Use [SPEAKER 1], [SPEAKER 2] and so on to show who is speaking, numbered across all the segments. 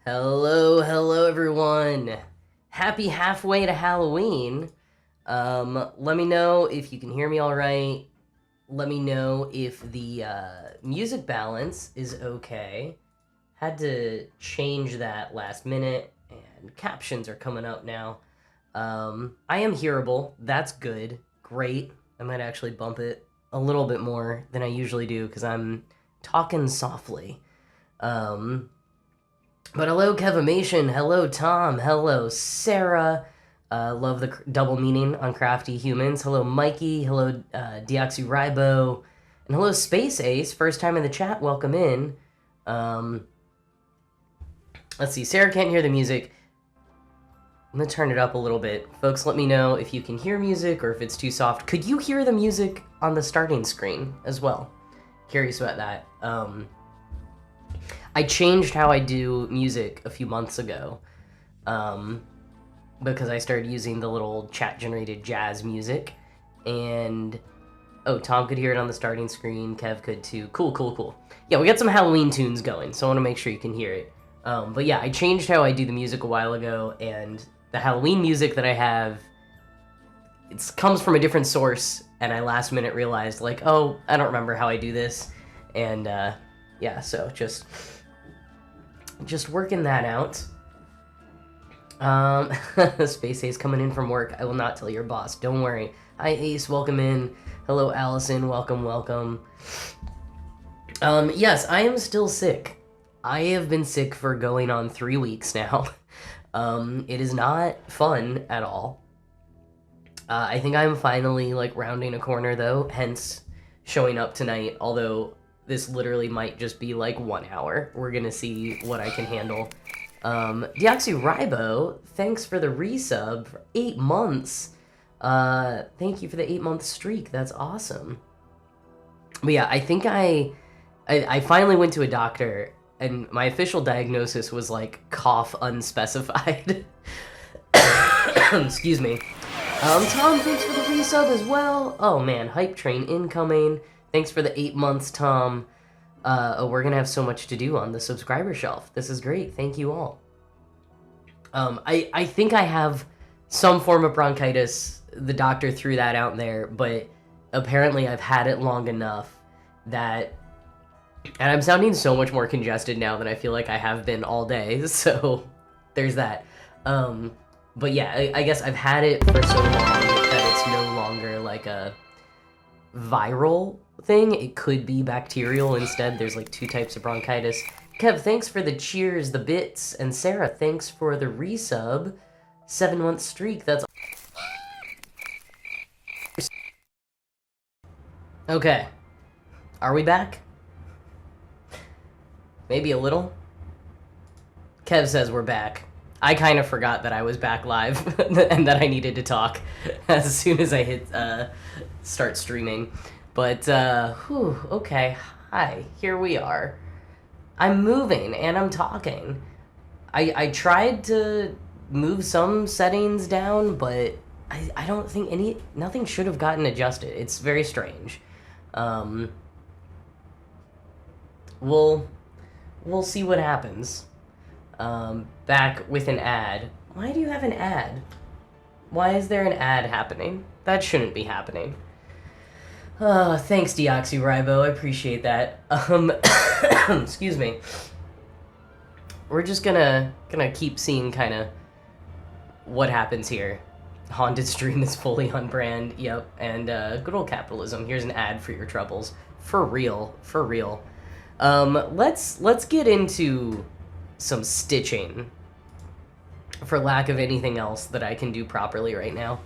[SPEAKER 1] Hello everyone. Happy halfway to Halloween. Let me know if you can hear me all right. Let me know if the music balance is okay. Had to change that last minute, and captions are coming up now. I am hearable. That's good. Great. I might actually bump it a little bit more than I usually do because I'm talking softly. But hello, Kevimation. Hello, Tom. Hello, Sarah. Love the double meaning on Crafty Humans. Hello, Mikey. Hello, Deoxyribo. And hello, Space Ace. First time in the chat. Welcome in. Let's see. Sarah can't hear the music. I'm going to turn it up a little bit. Folks, let me know if you can hear music or if it's too soft. Could you hear the music on the starting screen as well? Curious about that. I changed how I do music a few months ago because I started using the little chat-generated jazz music. And, oh, Tom could hear it on the starting screen. Kev could too. Cool. Yeah, we got some Halloween tunes going, so I want to make sure you can hear it. But yeah, I changed how I do the music a while ago, and the Halloween music that I have, it comes from a different source, and I last minute realized, like, oh, I don't remember how I do this. And, yeah, so just working that out. Space Ace coming in from work. I will not tell your boss. Don't worry. Hi, Ace. Welcome in. Hello, Allison. Welcome. Yes, I am still sick. I have been sick for going on 3 weeks now. It is not fun at all. I think I'm finally, like, rounding a corner, though, hence showing up tonight, although this literally might just be like 1 hour. We're gonna see what I can handle. Deoxyribo, thanks for the resub for 8 months. Thank you for the 8-month streak. That's awesome. But yeah, I think I finally went to a doctor, and my official diagnosis was like cough unspecified. Excuse me. Tom, thanks for the resub as well. Oh man, hype train incoming. Thanks for the 8 months, Tom. We're gonna have so much to do on the subscriber shelf. This is great. Thank you all. I think I have some form of bronchitis. The doctor threw that out there, but apparently I've had it long enough that... And I'm sounding so much more congested now than I feel like I have been all day, so there's that. But yeah, I guess I've had it for so long that it's no longer like a viral thing. It could be bacterial instead. There's like 2 types of bronchitis. Kev, thanks for the cheers, the bits, and Sarah, thanks for the resub. 7-month streak. That's okay. Are we back? Maybe a little. Kev says we're back. I kind of forgot that I was back live and that I needed to talk as soon as I hit start streaming. But, okay. Hi, here we are. I'm moving and I'm talking. I tried to move some settings down, but I don't think nothing should have gotten adjusted. It's very strange. We'll see what happens. Back with an ad. Why do you have an ad? Why is there an ad happening? That shouldn't be happening. Thanks, Deoxyribo. I appreciate that. Excuse me. We're just gonna keep seeing kind of what happens here. Haunted Stream is fully on brand. Yep. And good old capitalism. Here's an ad for your troubles. For real. Let's get into some stitching, for lack of anything else that I can do properly right now.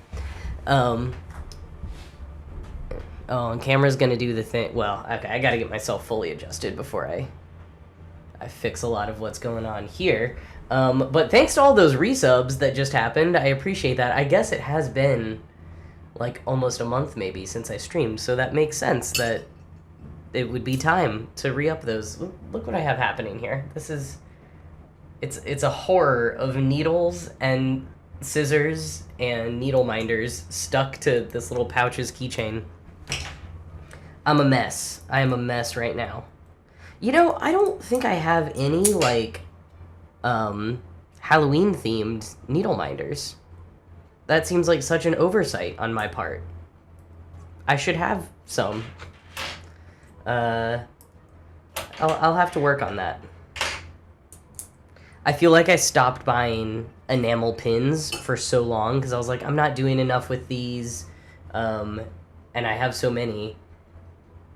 [SPEAKER 1] Oh, and camera's gonna do the thing. Well, okay, I gotta get myself fully adjusted before I fix a lot of what's going on here. But thanks to all those resubs that just happened. I appreciate that. I guess it has been like almost a month maybe since I streamed, so that makes sense that it would be time to re-up those. Look what I have happening here. This is... It's a horror of needles and scissors and needle minders stuck to this little pouch's keychain. I'm a mess. I am a mess right now. You know, I don't think I have any, like, Halloween-themed needle minders. That seems like such an oversight on my part. I should have some. I'll have to work on that. I feel like I stopped buying enamel pins for so long because I was like, I'm not doing enough with these, and I have so many.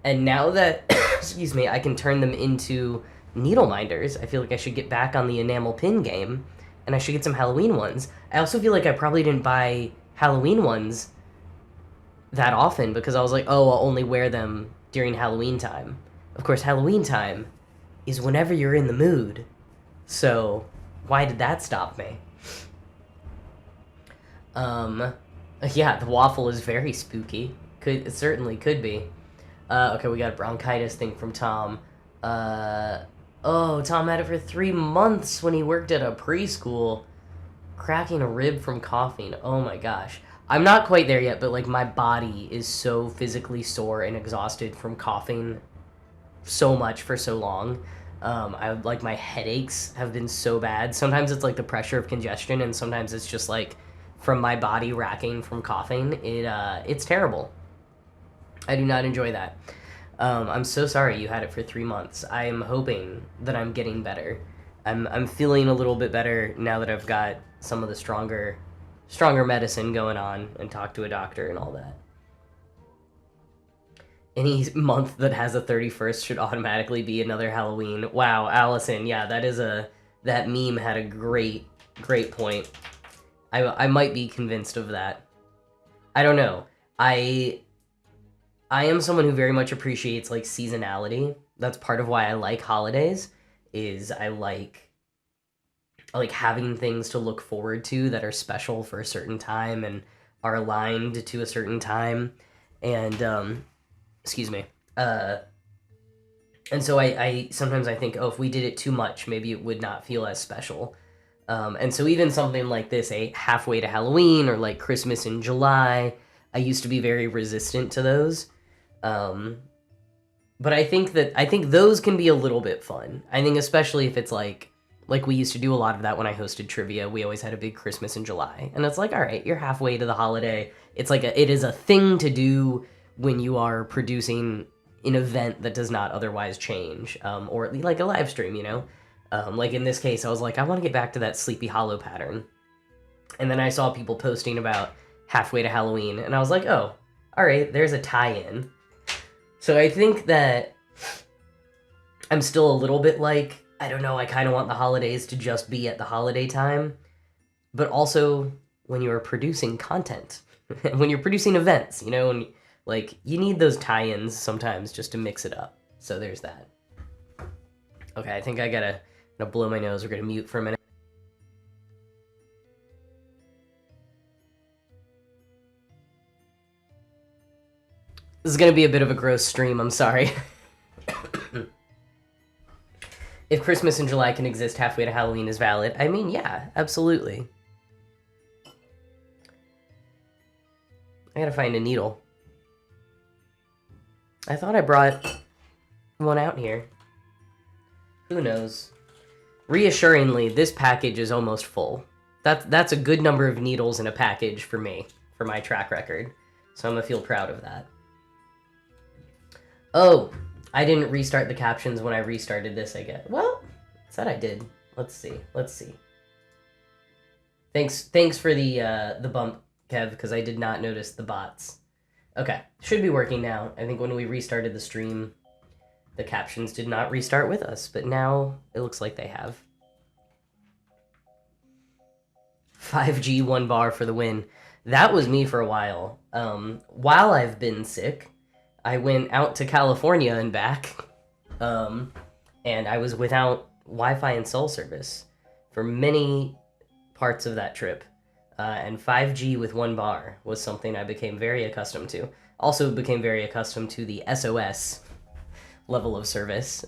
[SPEAKER 1] And now that, excuse me, I can turn them into needle minders, I feel like I should get back on the enamel pin game, and I should get some Halloween ones. I also feel like I probably didn't buy Halloween ones that often because I was like, oh, I'll only wear them during Halloween time. Of course, Halloween time is whenever you're in the mood. So, why did that stop me? Yeah, the waffle is very spooky. It certainly could be. Okay, we got a bronchitis thing from Tom. Oh, Tom had it for 3 months when he worked at a preschool. Cracking a rib from coughing. Oh my gosh. I'm not quite there yet, but like my body is so physically sore and exhausted from coughing so much for so long. I like my headaches have been so bad. Sometimes it's like the pressure of congestion, and sometimes it's just like from my body racking from coughing. It's terrible. I do not enjoy that. I'm so sorry you had it for 3 months. I am hoping that I'm getting better. I'm feeling a little bit better now that I've got some of the stronger medicine going on and talked to a doctor and all that. Any month that has a 31st should automatically be another Halloween. Wow, Allison, yeah, that meme had a great point. I might be convinced of that. I don't know. I am someone who very much appreciates like seasonality. That's part of why I like holidays. Is I like having things to look forward to that are special for a certain time and are aligned to a certain time. And excuse me. And so I sometimes I think, oh, if we did it too much, maybe it would not feel as special. And so even something like this, a halfway to Halloween or like Christmas in July, I used to be very resistant to those. But I think those can be a little bit fun. I think especially if it's like we used to do a lot of that when I hosted trivia. We always had a big Christmas in July. And it's like, all right, you're halfway to the holiday. It's like it is a thing to do when you are producing an event that does not otherwise change, or like a live stream, you know? Like in this case, I was like, I want to get back to that Sleepy Hollow pattern. And then I saw people posting about halfway to Halloween, and I was like, oh, all right, there's a tie-in. So I think that I'm still a little bit like, I don't know, I kind of want the holidays to just be at the holiday time, but also when you are producing content, when you're producing events, you know, and like you need those tie-ins sometimes just to mix it up. So there's that. Okay, I think I gotta blow my nose. We're gonna mute for a minute. This is gonna be a bit of a gross stream, I'm sorry. If Christmas in July can exist halfway to Halloween is valid, I mean, yeah, absolutely. I gotta find a needle. I thought I brought one out here. Who knows? Reassuringly, this package is almost full. That's a good number of needles in a package for me, for my track record. So I'm gonna feel proud of that. Oh, I didn't restart the captions when I restarted this, I guess. Well, said I did. Let's see. Thanks for the bump, Kev, because I did not notice the bots. Okay, should be working now. I think when we restarted the stream, the captions did not restart with us, but now it looks like they have. 5G 1 bar for the win. That was me for a while. While I've been sick, I went out to California and back, and I was without Wi-Fi and cell service for many parts of that trip. And 5G with 1 bar was something I became very accustomed to. Also became very accustomed to the SOS level of service.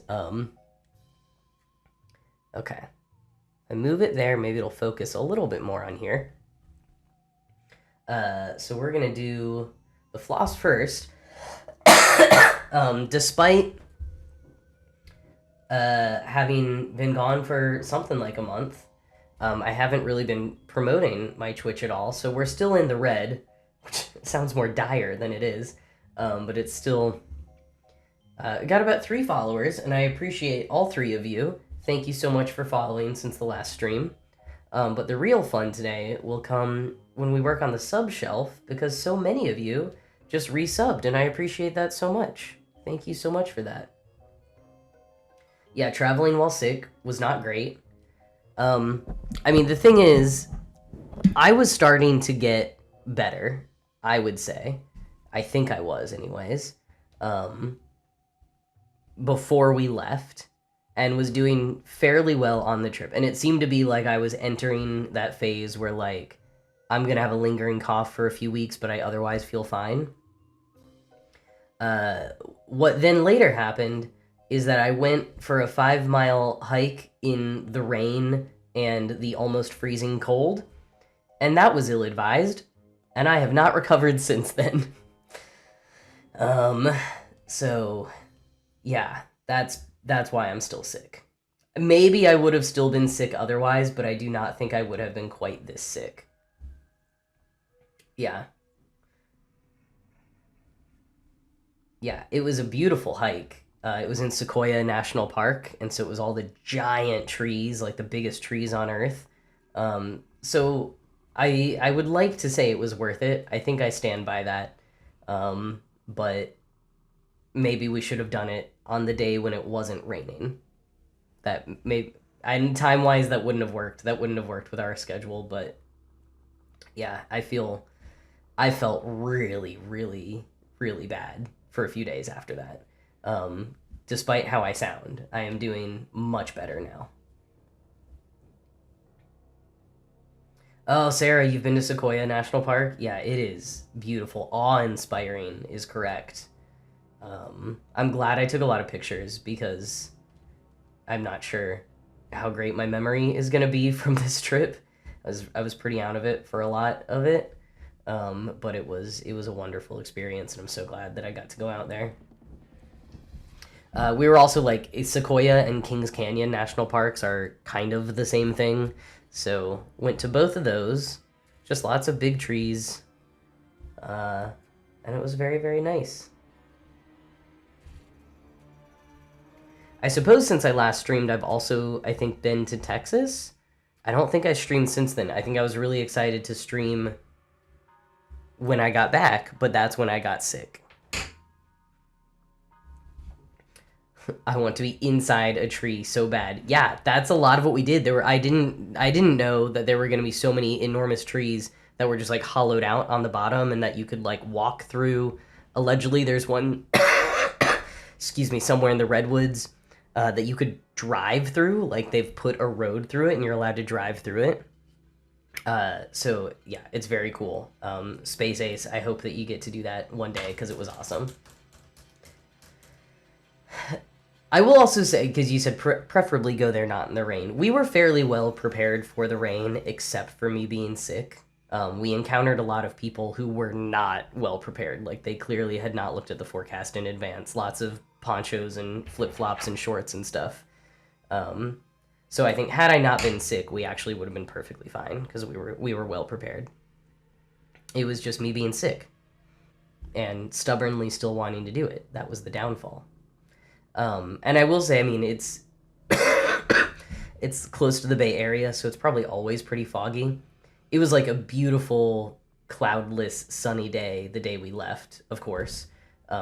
[SPEAKER 1] Okay. I move it there, maybe it'll focus a little bit more on here. So we're gonna do the floss first. Despite having been gone for something like a month, I haven't really been promoting my Twitch at all, so we're still in the red, which sounds more dire than it is, but it's still got about 3 followers, and I appreciate all 3 of you. Thank you so much for following since the last stream. But the real fun today will come when we work on the sub shelf, because so many of you just resubbed, and I appreciate that so much. Thank you so much for that. Yeah, traveling while sick was not great. I mean, the thing is, I was starting to get better, I would say. I think I was, anyways. Before we left, and was doing fairly well on the trip. And it seemed to be like I was entering that phase where, like, I'm going to have a lingering cough for a few weeks, but I otherwise feel fine. What then later happened is that I went for a 5-mile hike in the rain and the almost freezing cold, and that was ill-advised, and I have not recovered since then. So, yeah, that's why I'm still sick. Maybe I would have still been sick otherwise, but I do not think I would have been quite this sick. Yeah. Yeah, it was a beautiful hike. It was in Sequoia National Park, and so it was all the giant trees, like the biggest trees on Earth. So I would like to say it was worth it. I think I stand by that. But maybe we should have done it on the day when it wasn't raining. That may, and time-wise, that wouldn't have worked. That wouldn't have worked with our schedule, but yeah, I felt really, really, really bad for a few days after that. Despite how I sound, I am doing much better now. Oh, Sarah, you've been to Sequoia National Park? Yeah, it is beautiful. Awe-inspiring is correct. I'm glad I took a lot of pictures, because I'm not sure how great my memory is going to be from this trip. I was pretty out of it for a lot of it. But it was a wonderful experience, and I'm so glad that I got to go out there. We were also, like, Sequoia and Kings Canyon National Parks are kind of the same thing, so went to both of those. Just lots of big trees, and it was very, very nice. I suppose since I last streamed, I've also, I think, been to Texas. I don't think I streamed since then. I think I was really excited to stream when I got back, but that's when I got sick. I want to be inside a tree so bad. Yeah, that's a lot of what we did. I didn't know that there were going to be so many enormous trees that were just, like, hollowed out on the bottom, and that you could, like, walk through. Allegedly, there's one, excuse me, somewhere in the redwoods that you could drive through. Like, they've put a road through it, and you're allowed to drive through it. So yeah, it's very cool. Space Ace, I hope that you get to do that one day, because it was awesome. I will also say, because you said preferably go there not in the rain. We were fairly well prepared for the rain, except for me being sick. We encountered a lot of people who were not well prepared. Like, they clearly had not looked at the forecast in advance. Lots of ponchos and flip-flops and shorts and stuff. So I think had I not been sick, we actually would have been perfectly fine, because we were well prepared. It was just me being sick and stubbornly still wanting to do it. That was the downfall. And I will say, I mean, it's it's close to the Bay Area, so it's probably always pretty foggy. It was like a beautiful, cloudless, sunny day the day we left, of course.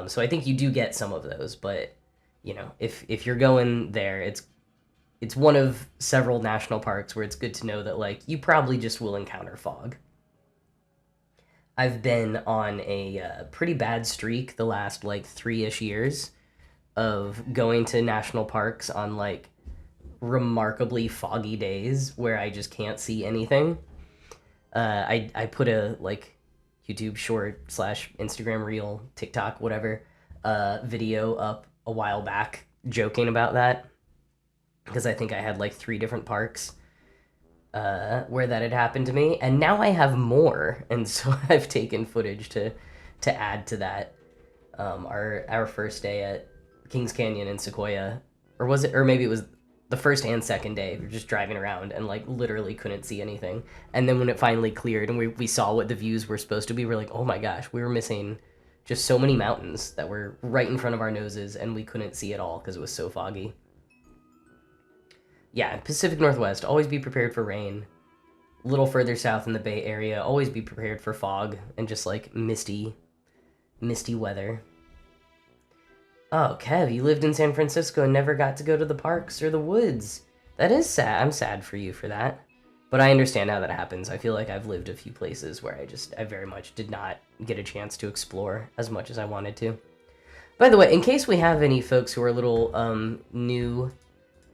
[SPEAKER 1] So I think you do get some of those, but, you know, if you're going there, it's one of several national parks where it's good to know that, like, you probably just will encounter fog. I've been on a pretty bad streak the last, like, 3-ish years of going to national parks on, like, remarkably foggy days where I just can't see anything. I put a, like, YouTube short / Instagram reel, TikTok, whatever, video up a while back joking about that, because I think I had, like, 3 different parks where that had happened to me, and now I have more, and so I've taken footage to add to that. Our first day at Kings Canyon and Sequoia, Or was it, or maybe it was the first and second day. We were just driving around and like literally couldn't see anything. And then when it finally cleared and we saw what the views were supposed to be, we're like, oh my gosh, we were missing just so many mountains that were right in front of our noses and we couldn't see it all because it was so foggy. Yeah, Pacific Northwest, always be prepared for rain. A little further south in the Bay Area, always be prepared for fog and just like misty weather. Oh, Kev, you lived in San Francisco and never got to go to the parks or the woods. That is sad. I'm sad for you for that. But I understand how that happens. I feel like I've lived a few places where I very much did not get a chance to explore as much as I wanted to. By the way, in case we have any folks who are a little new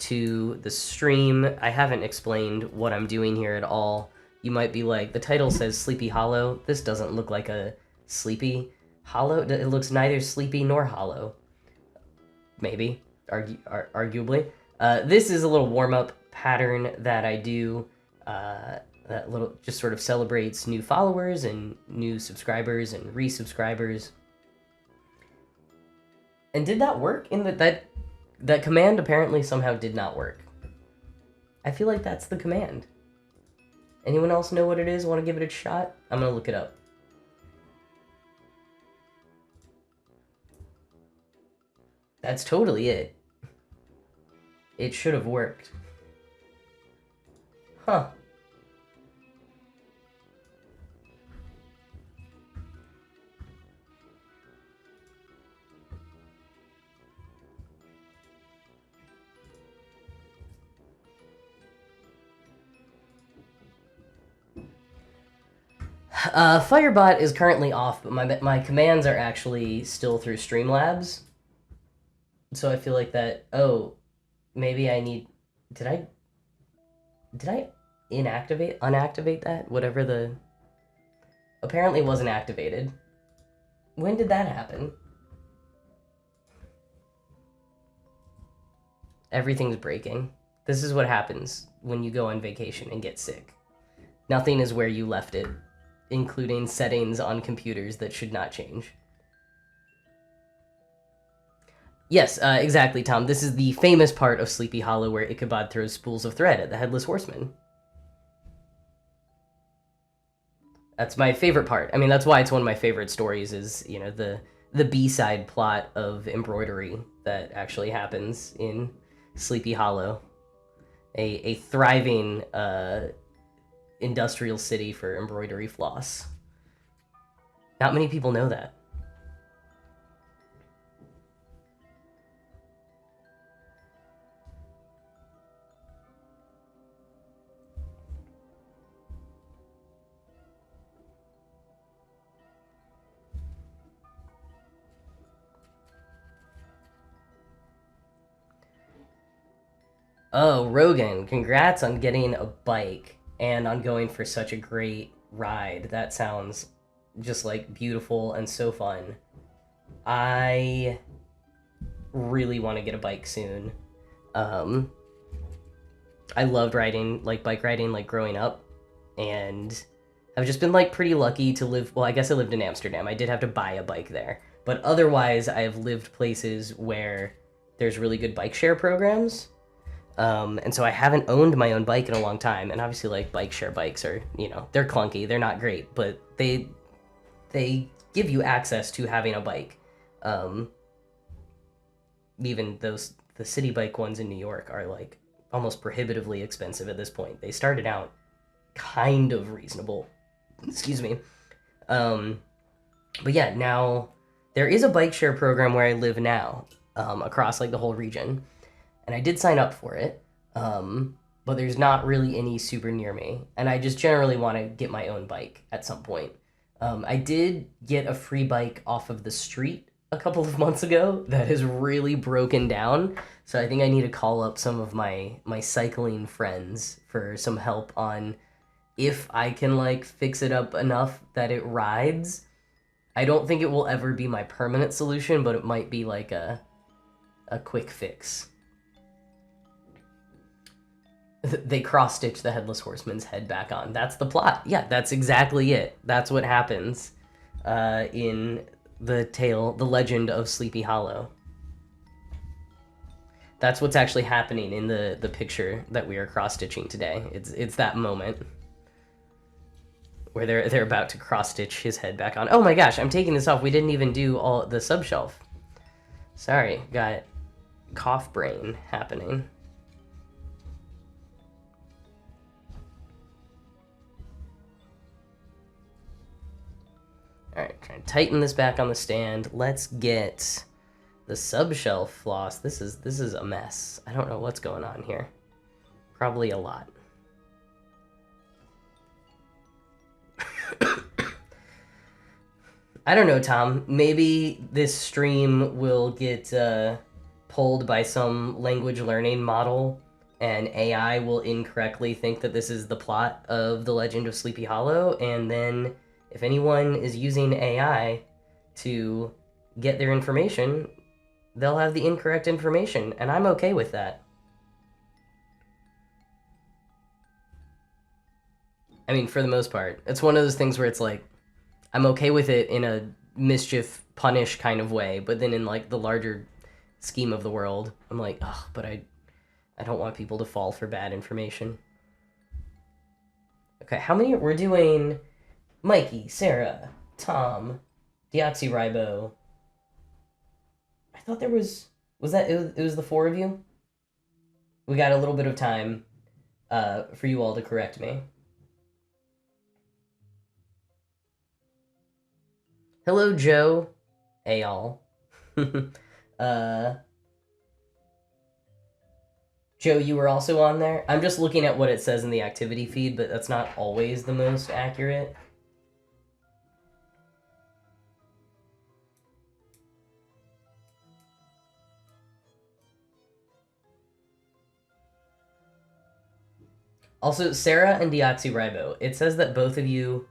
[SPEAKER 1] to the stream, I haven't explained what I'm doing here at all. You might be like, the title says Sleepy Hollow. This doesn't look like a Sleepy Hollow. It looks neither sleepy nor hollow. Maybe, arguably. This is a little warm-up pattern that I do that little just sort of celebrates new followers and new subscribers and resubscribers. And did that work? That command apparently somehow did not work. I feel like that's the command. Anyone else know what it is? Want to give it a shot? I'm gonna look it up. That's totally it. It should have worked. Huh. Firebot is currently off, but my commands are actually still through Streamlabs. So I feel like that, oh, maybe I need, did I unactivate that? Whatever the, apparently wasn't activated. When did that happen? Everything's breaking. This is what happens when you go on vacation and get sick. Nothing is where you left it, including settings on computers that should not change. Yes, exactly, Tom. This is the famous part of Sleepy Hollow where Ichabod throws spools of thread at the Headless Horseman. That's my favorite part. I mean, that's why it's one of my favorite stories is, you know, the B-side plot of embroidery that actually happens in Sleepy Hollow. A thriving industrial city for embroidery floss. Not many people know that. Oh, Rogan, congrats on getting a bike and on going for such a great ride. That sounds just like beautiful and so fun. I really want to get a bike soon. I loved riding, like bike riding, like growing up, and I've just been like pretty lucky to live, well, I guess I lived in Amsterdam. I did have to buy a bike there, but otherwise I have lived places where there's really good bike share programs. And so I haven't owned my own bike in a long time. And obviously, like, bike share bikes are, you know, they're clunky. They're not great, but they give you access to having a bike. Even the city bike ones in New York are, like, almost prohibitively expensive at this point. They started out kind of reasonable. Excuse me. But yeah, now there is a bike share program where I live now, across, like, the whole region. And I did sign up for it, but there's not really any super near me. And I just generally want to get my own bike at some point. I did get a free bike off of the street a couple of months ago that is really broken down. So I think I need to call up some of my cycling friends for some help on if I can, like, fix it up enough that it rides. I don't think it will ever be my permanent solution, but it might be, like, a quick fix. They cross-stitch the Headless Horseman's head back on. That's the plot. Yeah, that's exactly it. That's what happens in the legend of Sleepy Hollow. That's what's actually happening in the picture that we are cross-stitching today. It's that moment where they're about to cross-stitch his head back on. Oh my gosh, I'm taking this off. We didn't even do all the subshelf. Sorry, got cough brain happening. All right, trying to tighten this back on the stand. Let's get the subshelf floss. This is a mess. I don't know what's going on here. Probably a lot. I don't know, Tom. Maybe this stream will get pulled by some language learning model, and AI will incorrectly think that this is the plot of The Legend of Sleepy Hollow, and then if anyone is using AI to get their information, they'll have the incorrect information, and I'm okay with that. I mean, for the most part. It's one of those things where it's like, I'm okay with it in a mischief punish kind of way, but then in like the larger scheme of the world, I'm like, ugh, but I don't want people to fall for bad information. Okay, how many we're doing? Mikey, Sarah, Tom, Deoxyribo. I thought there was that it was the 4 of you? We got a little bit of time for you all to correct me. Hello, Joe. Hey, y'all. Joe, you were also on there? I'm just looking at what it says in the activity feed, but that's not always the most accurate. Also, Sarah and Deoxyribo, it says that both of you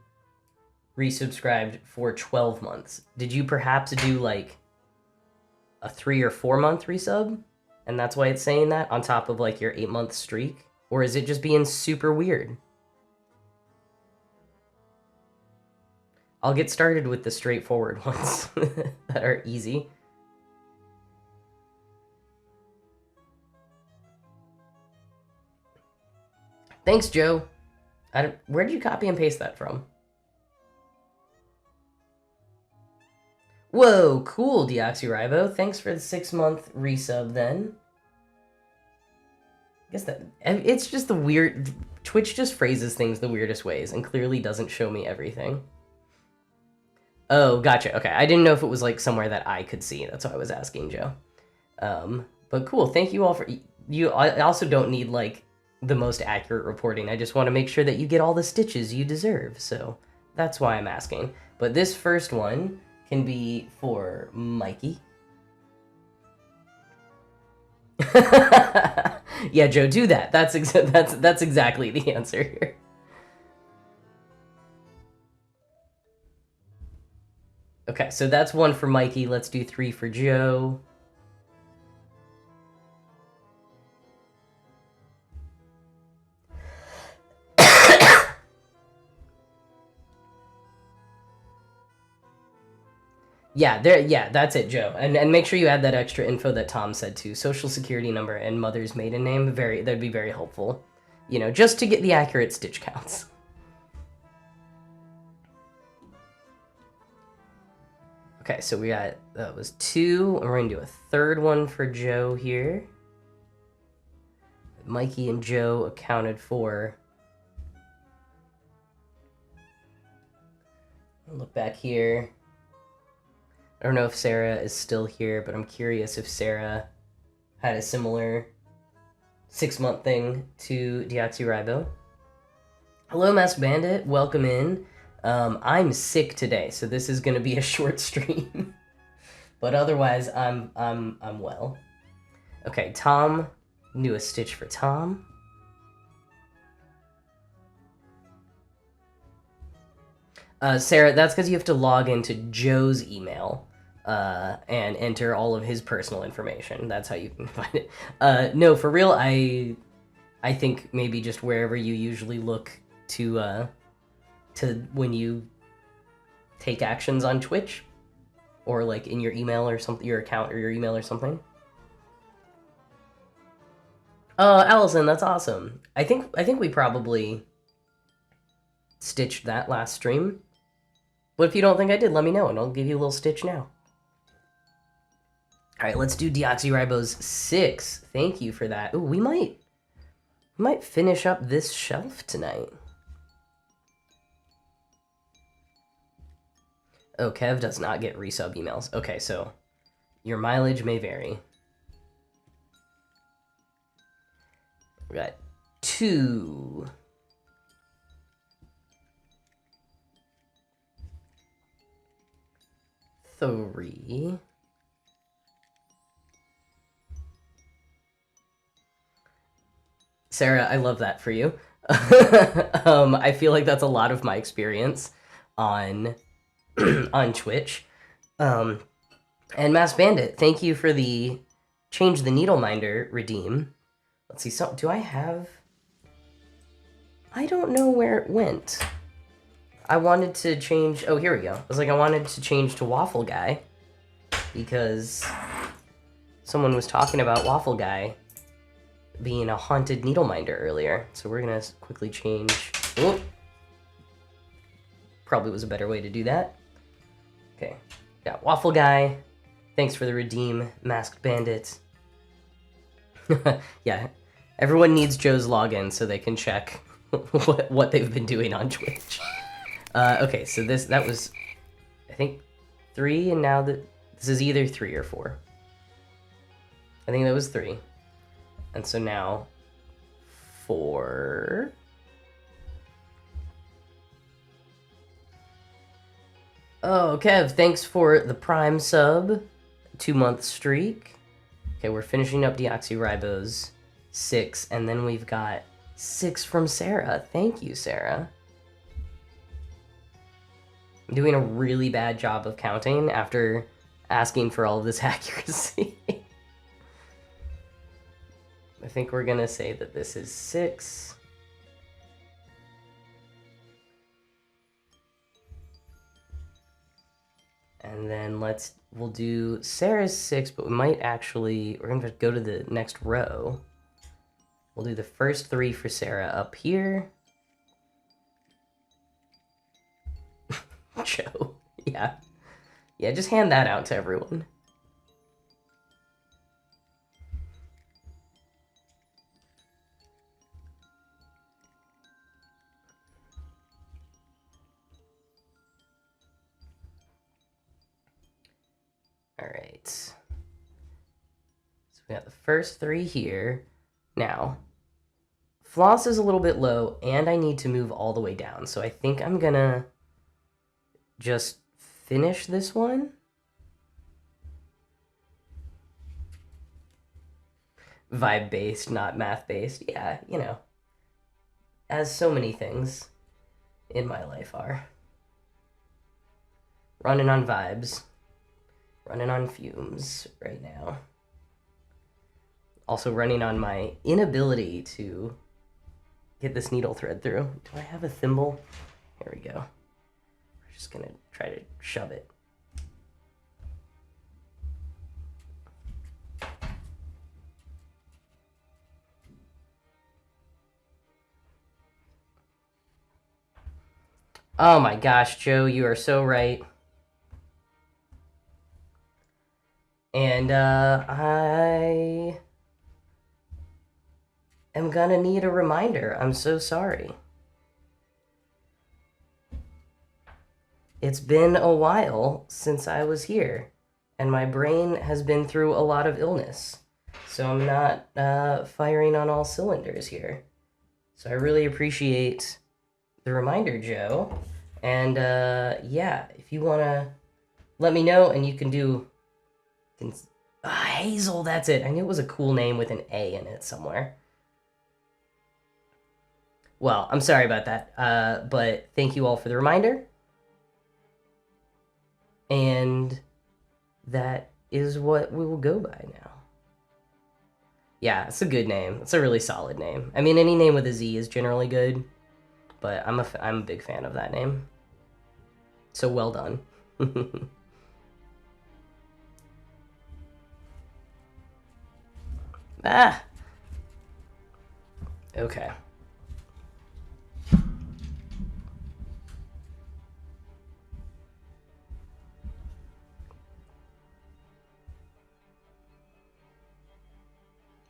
[SPEAKER 1] resubscribed for 12 months. Did you perhaps do like a 3 or 4 month resub? And that's why it's saying that on top of like your 8-month streak? Or is it just being super weird? I'll get started with the straightforward ones that are easy. Thanks, Joe. Where did you copy and paste that from? Whoa, cool, Deoxyribo. Thanks for the 6-month resub then. I guess that it's just the weird. Twitch just phrases things the weirdest ways and clearly doesn't show me everything. Oh, gotcha. Okay, I didn't know if it was like somewhere that I could see. That's why I was asking, Joe. But cool. Thank you all for you. I also don't need like the most accurate reporting. I just want to make sure that you get all the stitches you deserve. So that's why I'm asking. But this first one can be for Mikey. Yeah, Joe, do that. That's exactly the answer here. Okay, so that's 1 for Mikey. Let's do 3 for Joe. Yeah, that's it, Joe. And make sure you add that extra info that Tom said too. Social security number and mother's maiden name. That'd be very helpful. You know, just to get the accurate stitch counts. Okay, so that was 2, and we're gonna do a third one for Joe here. Mikey and Joe accounted for. Look back here. I don't know if Sarah is still here, but I'm curious if Sarah had a similar 6-month thing to Deoxyribo. Hello, Masked Bandit. Welcome in. I'm sick today, so this is gonna be a short stream. But otherwise, I'm well. Okay, Tom. Do a stitch for Tom. Sarah, that's because you have to log into Joe's email and enter all of his personal information. That's how you can find it. No, for real, I think maybe just wherever you usually look to when you take actions on Twitch, or like in your email or something, your account or your email or something. Oh, Allison, that's awesome. I think we probably stitched that last stream. But if you don't think I did, let me know, and I'll give you a little stitch now. All right, let's do Deoxyribose 6. Thank you for that. Ooh, we might finish up this shelf tonight. Oh, Kev does not get resub emails. Okay, so your mileage may vary. We got 2. 3. Sarah, I love that for you. I feel like that's a lot of my experience on on Twitch. And Mass Bandit, thank you for the change the needle minder redeem. Let's see, so do I have... I don't know where it went. I wanted to change... Oh, here we go. I was like, I wanted to change to Waffle Guy because someone was talking about Waffle Guy being a haunted needle minder earlier. So we're gonna quickly change... Oh! Probably was a better way to do that. Okay, got Waffle Guy. Thanks for the redeem, Masked Bandit. Yeah, everyone needs Joe's login so they can check what they've been doing on Twitch. Okay, so that was, I think, 3, and now this is either 3 or 4. I think that was 3. And so now 4. Oh, Kev, thanks for the Prime sub. 2-month streak. Okay, we're finishing up Deoxyribose 6, and then we've got 6 from Sarah. Thank you, Sarah. I'm doing a really bad job of counting after asking for all of this accuracy. I think we're gonna say that this is 6. And then we'll do Sarah's 6, but we're gonna go to the next row. We'll do the first 3 for Sarah up here. Joe, yeah. Yeah, just hand that out to everyone. All right. So we got the first 3 here. Now, floss is a little bit low, and I need to move all the way down. So I think I'm gonna just finish this one. Vibe-based, not math-based. Yeah, you know. As so many things in my life are. Running on vibes. Running on fumes right now. Also running on my inability to get this needle thread through. Do I have a thimble? Here we go. We're just gonna try to shove it. Oh my gosh, Joe, you are so right. And I am gonna need a reminder. I'm so sorry. It's been a while since I was here, and my brain has been through a lot of illness. So I'm not firing on all cylinders here. So I really appreciate the reminder, Joe. And yeah, if you want to let me know, and you can do... Hazel, that's it. I knew it was a cool name with an A in it somewhere. Well, I'm sorry about that, but thank you all for the reminder. And that is what we will go by now. Yeah, it's a good name. It's a really solid name. I mean, any name with a Z is generally good, but I'm a big fan of that name. So well done. Ah! Okay.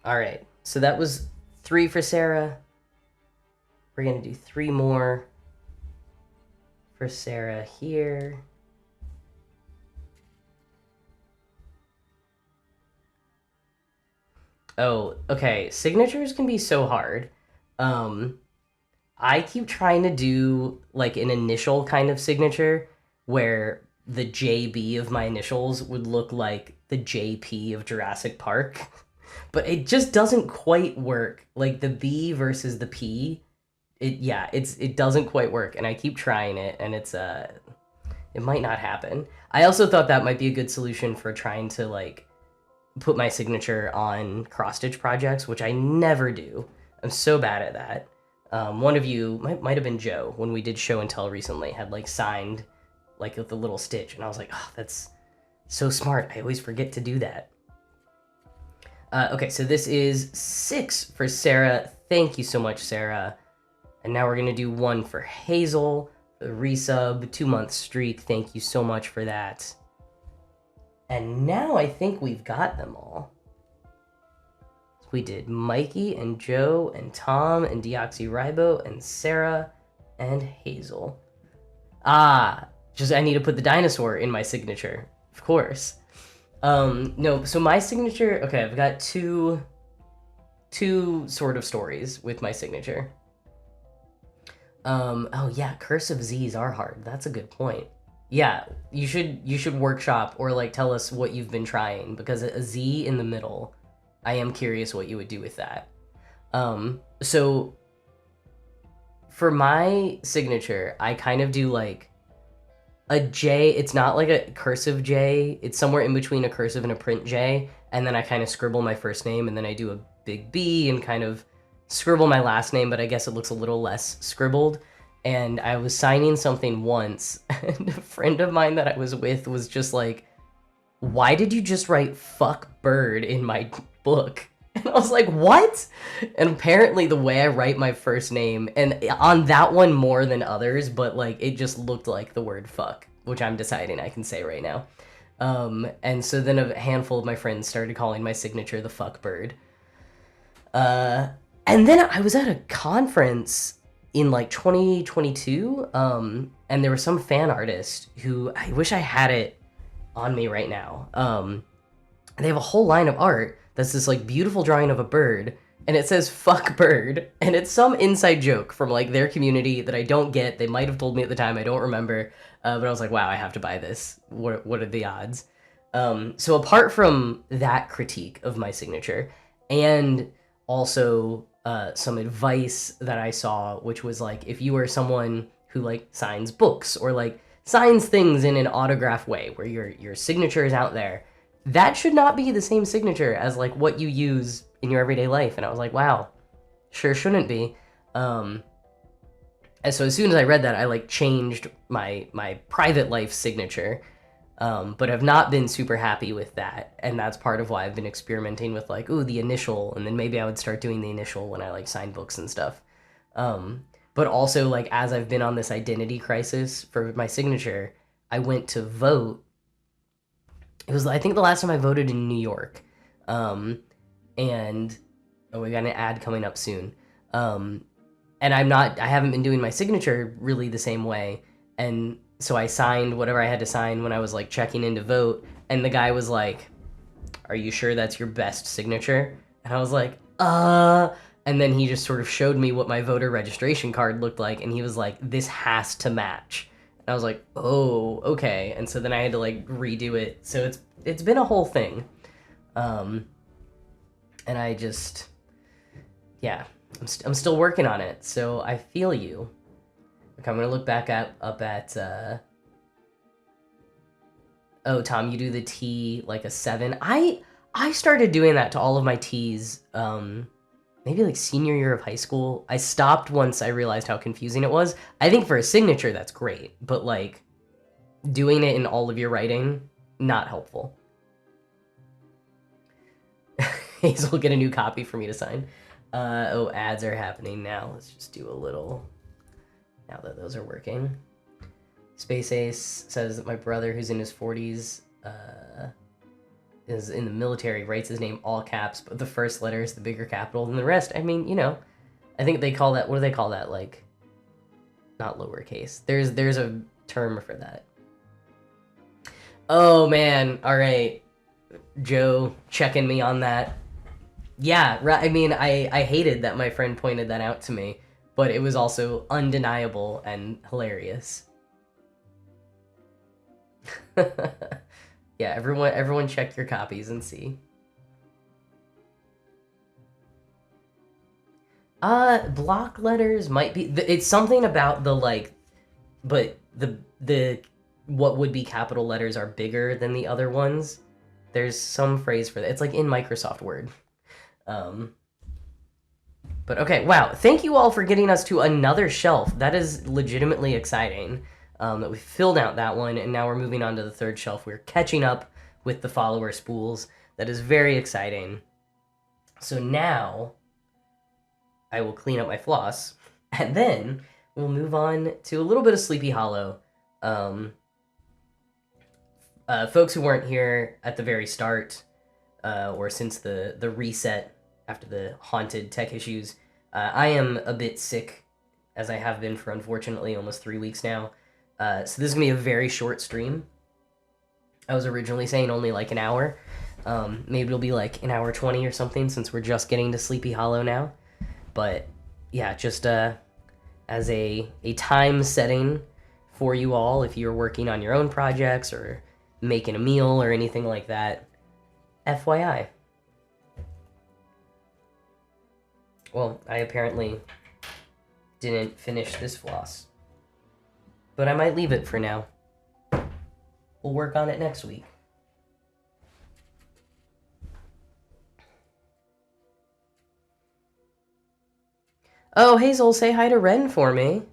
[SPEAKER 1] All right. So that was 3 for Sarah. We're going to do 3 more for Sarah here. Oh, okay. Signatures can be so hard. I keep trying to do like an initial kind of signature where the JB of my initials would look like the JP of Jurassic Park, but it just doesn't quite work. Like the B versus the P, it doesn't quite work, and I keep trying it, and it might not happen. I also thought that might be a good solution for trying to like put my signature on cross stitch projects, which I never do. I'm so bad at that. One of you might have been Joe when we did show and tell recently had like signed like with the little stitch, and I was like, oh, that's so smart. I always forget to do that. Okay, so this is 6 for Sarah. Thank you so much, Sarah. And now we're gonna do 1 for Hazel, the resub, 2-month streak. Thank you so much for that. And now I think we've got them all. We did Mikey and Joe and Tom and Deoxyribo and Sarah and Hazel. I need to put the dinosaur in my signature, of course. No, so my signature, okay, I've got two sort of stories with my signature. Oh yeah, cursive Z's are hard. That's a good point. Yeah, you should workshop or like tell us what you've been trying, because a Z in the middle, I am curious what you would do with that. So for my signature, I kind of do like a J. It's not like a cursive J. It's somewhere in between a cursive and a print J. And then I kind of scribble my first name, and then I do a big B and kind of scribble my last name, but I guess it looks a little less scribbled. And I was signing something once, and a friend of mine that I was with was just like, why did you just write fuck bird in my book? And I was like, what? And apparently the way I write my first name, and on that one more than others, but like it just looked like the word fuck, which I'm deciding I can say right now. And so then a handful of my friends started calling my signature the fuck bird. And then I was at a conference in like 2022, and there was some fan artist who, I wish I had it on me right now. They have a whole line of art that's this like beautiful drawing of a bird, and it says fuck bird, and it's some inside joke from like their community that I don't get. They might have told me at the time, I don't remember, but I was like, wow, I have to buy this. What are the odds? So apart from that critique of my signature, and also some advice that I saw, which was like, if you are someone who like signs books or like signs things in an autograph way where your signature is out there, that should not be the same signature as like what you use in your everyday life. And I was like, wow, sure shouldn't be. And so as soon as I read that, I like changed my private life signature, but have not been super happy with that. And that's part of why I've been experimenting with like, ooh, the initial, and then maybe I would start doing the initial when I like sign books and stuff. But also like, as I've been on this identity crisis for my signature, I went to vote. It was, I think, the last time I voted in New York. And we got an ad coming up soon. And I haven't been doing my signature really the same way. And so I signed whatever I had to sign when I was like checking in to vote. And the guy was like, are you sure that's your best signature? And I was like, and then he just sort of showed me what my voter registration card looked like. And he was like, this has to match. And I was like, oh, okay. And so then I had to like redo it. So it's been a whole thing. And I just, yeah, I'm still working on it. So I feel you. Okay, I'm gonna look back up at oh, Tom, you do the T like a 7. I started doing that to all of my T's maybe like senior year of high school. I stopped once I realized how confusing it was. I think for a signature that's great, but like doing it in all of your writing, not helpful. Hazel will get a new copy for me to sign. Oh, ads are happening now. Let's just do a little, now that those are working. Space Ace says that my brother, who's in his 40s, is in the military, writes his name all caps, but the first letter is the bigger capital than the rest. I mean, you know, I think they call that, what do they call that? Like, not lowercase. There's a term for that. Oh, man. All right. Joe checking me on that. Yeah, right. I mean, I hated that my friend pointed that out to me, but it was also undeniable and hilarious. Yeah, everyone check your copies and see. Block letters might be, it's something about the, like, but the what would be capital letters are bigger than the other ones. There's some phrase for that. It's like in Microsoft Word. But okay, wow. Thank you all for getting us to another shelf. That is legitimately exciting. That we filled out that one, and now we're moving on to the third shelf. We're catching up with the follower spools. That is very exciting. So now I will clean up my floss, and then we'll move on to a little bit of Sleepy Hollow. Folks who weren't here at the very start, or since the reset after the haunted tech issues, I am a bit sick, as I have been for unfortunately almost 3 weeks now. So this is gonna be a very short stream. I was originally saying only like an hour. Maybe it'll be like an hour 20 or something, since we're just getting to Sleepy Hollow now. But yeah, just as a time setting for you all, if you're working on your own projects or making a meal or anything like that, FYI. Well, I apparently didn't finish this floss, but I might leave it for now. We'll work on it next week. Oh, Hazel, say hi to Ren for me.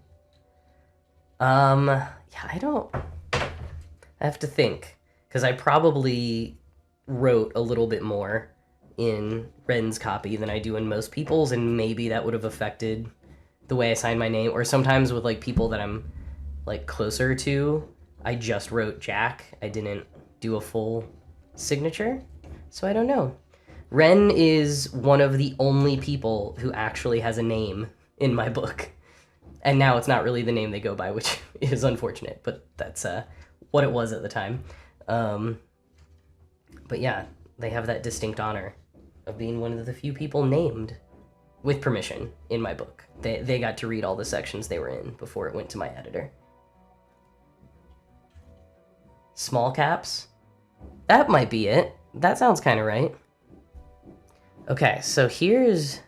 [SPEAKER 1] Yeah, I have to think, because I probably wrote a little bit more in Ren's copy than I do in most people's, and maybe that would have affected the way I sign my name. Or sometimes with like people that I'm like closer to, I just wrote Jack. I didn't do a full signature, so I don't know. Ren is one of the only people who actually has a name in my book, and now it's not really the name they go by, which is unfortunate, but that's what it was at the time. But yeah, they have that distinct honor of being one of the few people named with permission in my book. They got to read all the sections they were in before it went to my editor. Small caps? That might be it. That sounds kind of right. Okay, so here's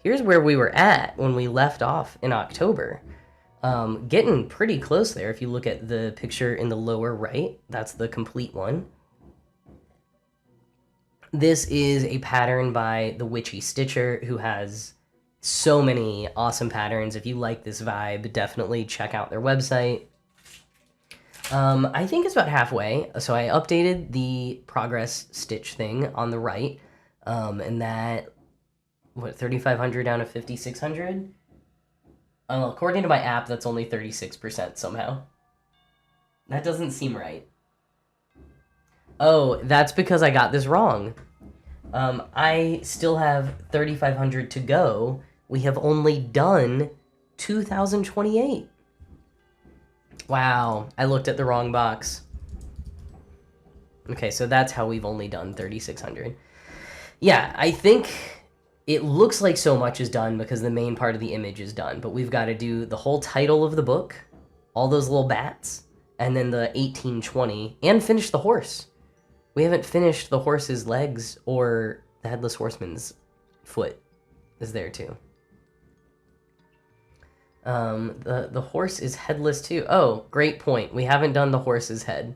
[SPEAKER 1] where we were at when we left off in October. Getting pretty close there. If you look at the picture in the lower right, that's the complete one. This is a pattern by the Witchy Stitcher, who has so many awesome patterns. If you like this vibe, definitely check out their website. I think it's about halfway, so I updated the progress stitch thing on the right, and that, what, 3,500 down to 5,600? According to my app, that's only 36% somehow. That doesn't seem right. Oh, that's because I got this wrong. I still have 3,500 to go. We have only done 2,028. Wow, I looked at the wrong box. Okay, so that's how we've only done 3,600. Yeah, I think it looks like so much is done because the main part of the image is done, but we've got to do the whole title of the book, all those little bats, and then the 1820, and finish the horse. We haven't finished the horse's legs, or the Headless Horseman's foot is there too. The horse is headless too. Oh, great point. We haven't done the horse's head.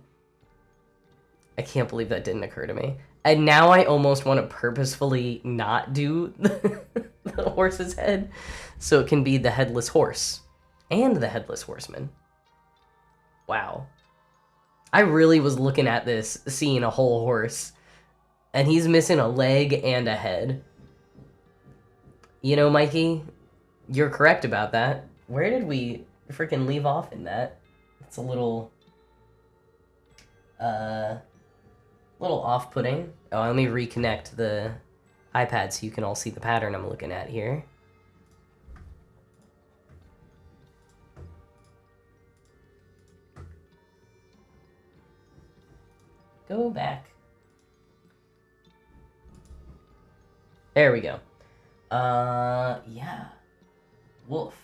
[SPEAKER 1] I can't believe that didn't occur to me. And now I almost want to purposefully not do the horse's head, so it can be the headless horse and the Headless Horseman. Wow. I really was looking at this, seeing a whole horse, and he's missing a leg and a head. You know, Mikey, you're correct about that. Where did we freaking leave off in that? It's a little off-putting. Oh, let me reconnect the iPad so you can all see the pattern I'm looking at here. Go back. There we go. Yeah. Wolf.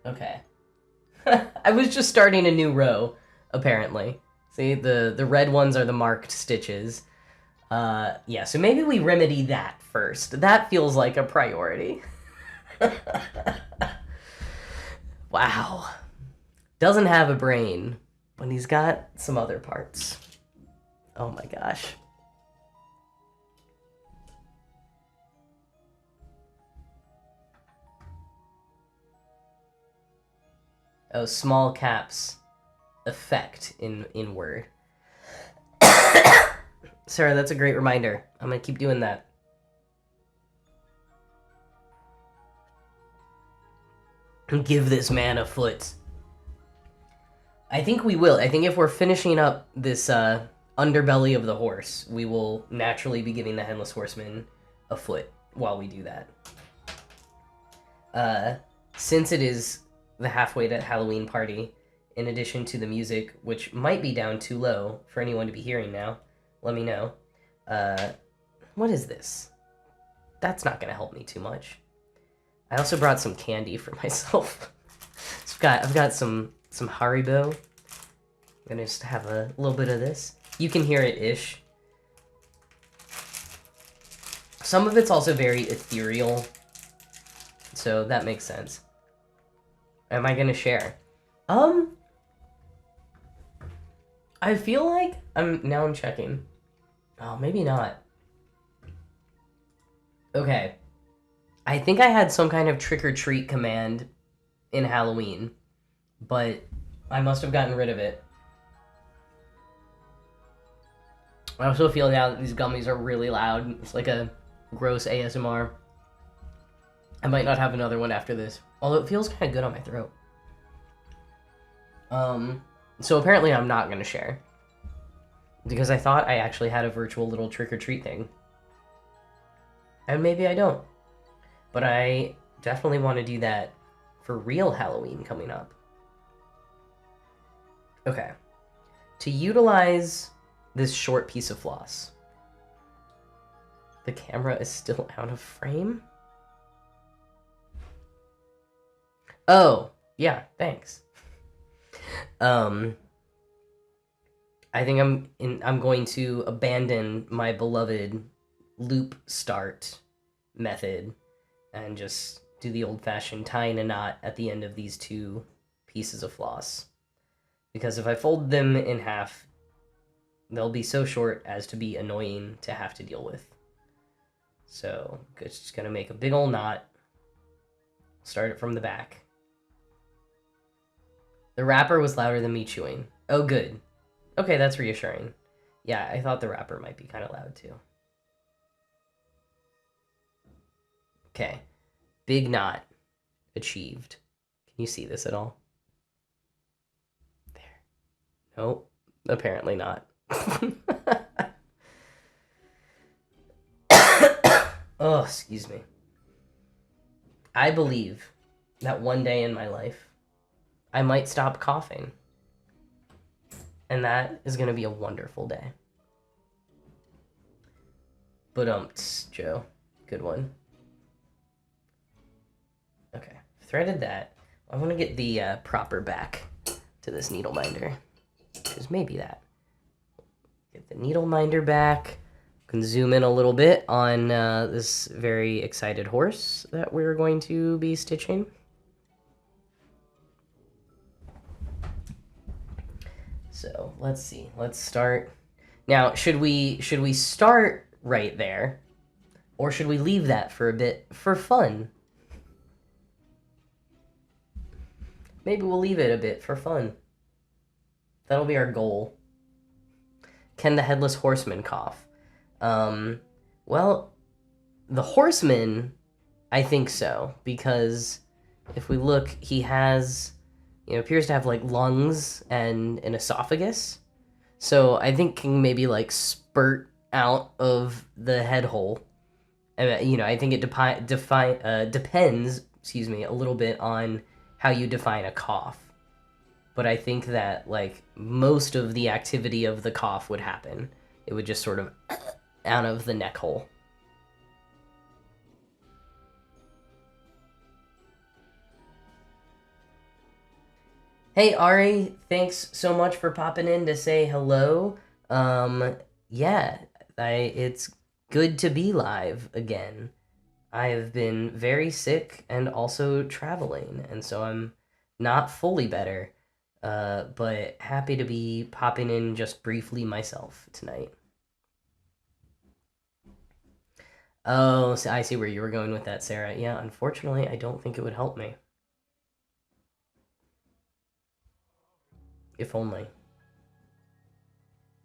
[SPEAKER 1] Okay. I was just starting a new row, apparently. See, the red ones are the marked stitches. Yeah, so maybe we remedy that first. That feels like a priority. Wow. Doesn't have a brain, but he's got some other parts. Oh my gosh. Oh, small caps effect in Word. Sarah, that's a great reminder. I'm gonna keep doing that. Give this man a foot. I think we will. I think if we're finishing up this underbelly of the horse, we will naturally be giving the Headless Horseman a foot while we do that. Since it is the halfway to Halloween party, in addition to the music, which might be down too low for anyone to be hearing now, let me know. What is this? That's not gonna help me too much. I also brought some candy for myself. So I've got some Haribo. I'm gonna just have a little bit of this. You can hear it-ish. Some of it's also very ethereal, so that makes sense. Am I gonna share? I feel like I'm checking. Oh, maybe not. Okay. I think I had some kind of trick-or-treat command in Halloween, but I must have gotten rid of it. I also feel now that these gummies are really loud. It's like a gross ASMR. I might not have another one after this, although it feels kind of good on my throat. So apparently I'm not going to share, because I thought I actually had a virtual little trick-or-treat thing. And maybe I don't. But I definitely want to do that for real Halloween coming up. Okay. To utilize this short piece of floss. The camera is still out of frame? Oh, yeah, thanks. I think I'm going to abandon my beloved loop start method and just do the old-fashioned tying a knot at the end of these two pieces of floss. Because if I fold them in half, they'll be so short as to be annoying to have to deal with. So, just gonna make a big old knot. Start it from the back. The wrapper was louder than me chewing. Oh, good. Okay, that's reassuring. Yeah, I thought the wrapper might be kind of loud, too. Okay. Big knot achieved. Can you see this at all? There. Nope. Apparently not. Oh, excuse me. I believe that one day in my life, I might stop coughing. And that is going to be a wonderful day. But Joe. Good one. Okay. Threaded that. I want to get the proper back to this needle minder. Because maybe that. Get the needle minder back. Can zoom in a little bit on this very excited horse that we're going to be stitching. So let's see. Let's start. Now, should we start right there, or should we leave that for a bit for fun? Maybe we'll leave it a bit for fun. That'll be our goal. Can the Headless Horseman cough? Well, The Horseman, I think so, because if we look, he has, appears to have like lungs and an esophagus. So I think can maybe like spurt out of the head hole. And, I think it depends, a little bit on how you define a cough. But I think that like most of the activity of the cough would happen. It would just sort of out of the neck hole. Hey Ari, thanks so much for popping in to say hello. Yeah, it's good to be live again. I have been very sick and also traveling, and so I'm not fully better. But happy to be popping in just briefly myself tonight. Oh, so I see where you were going with that, Sarah. Yeah, unfortunately, I don't think it would help me. If only.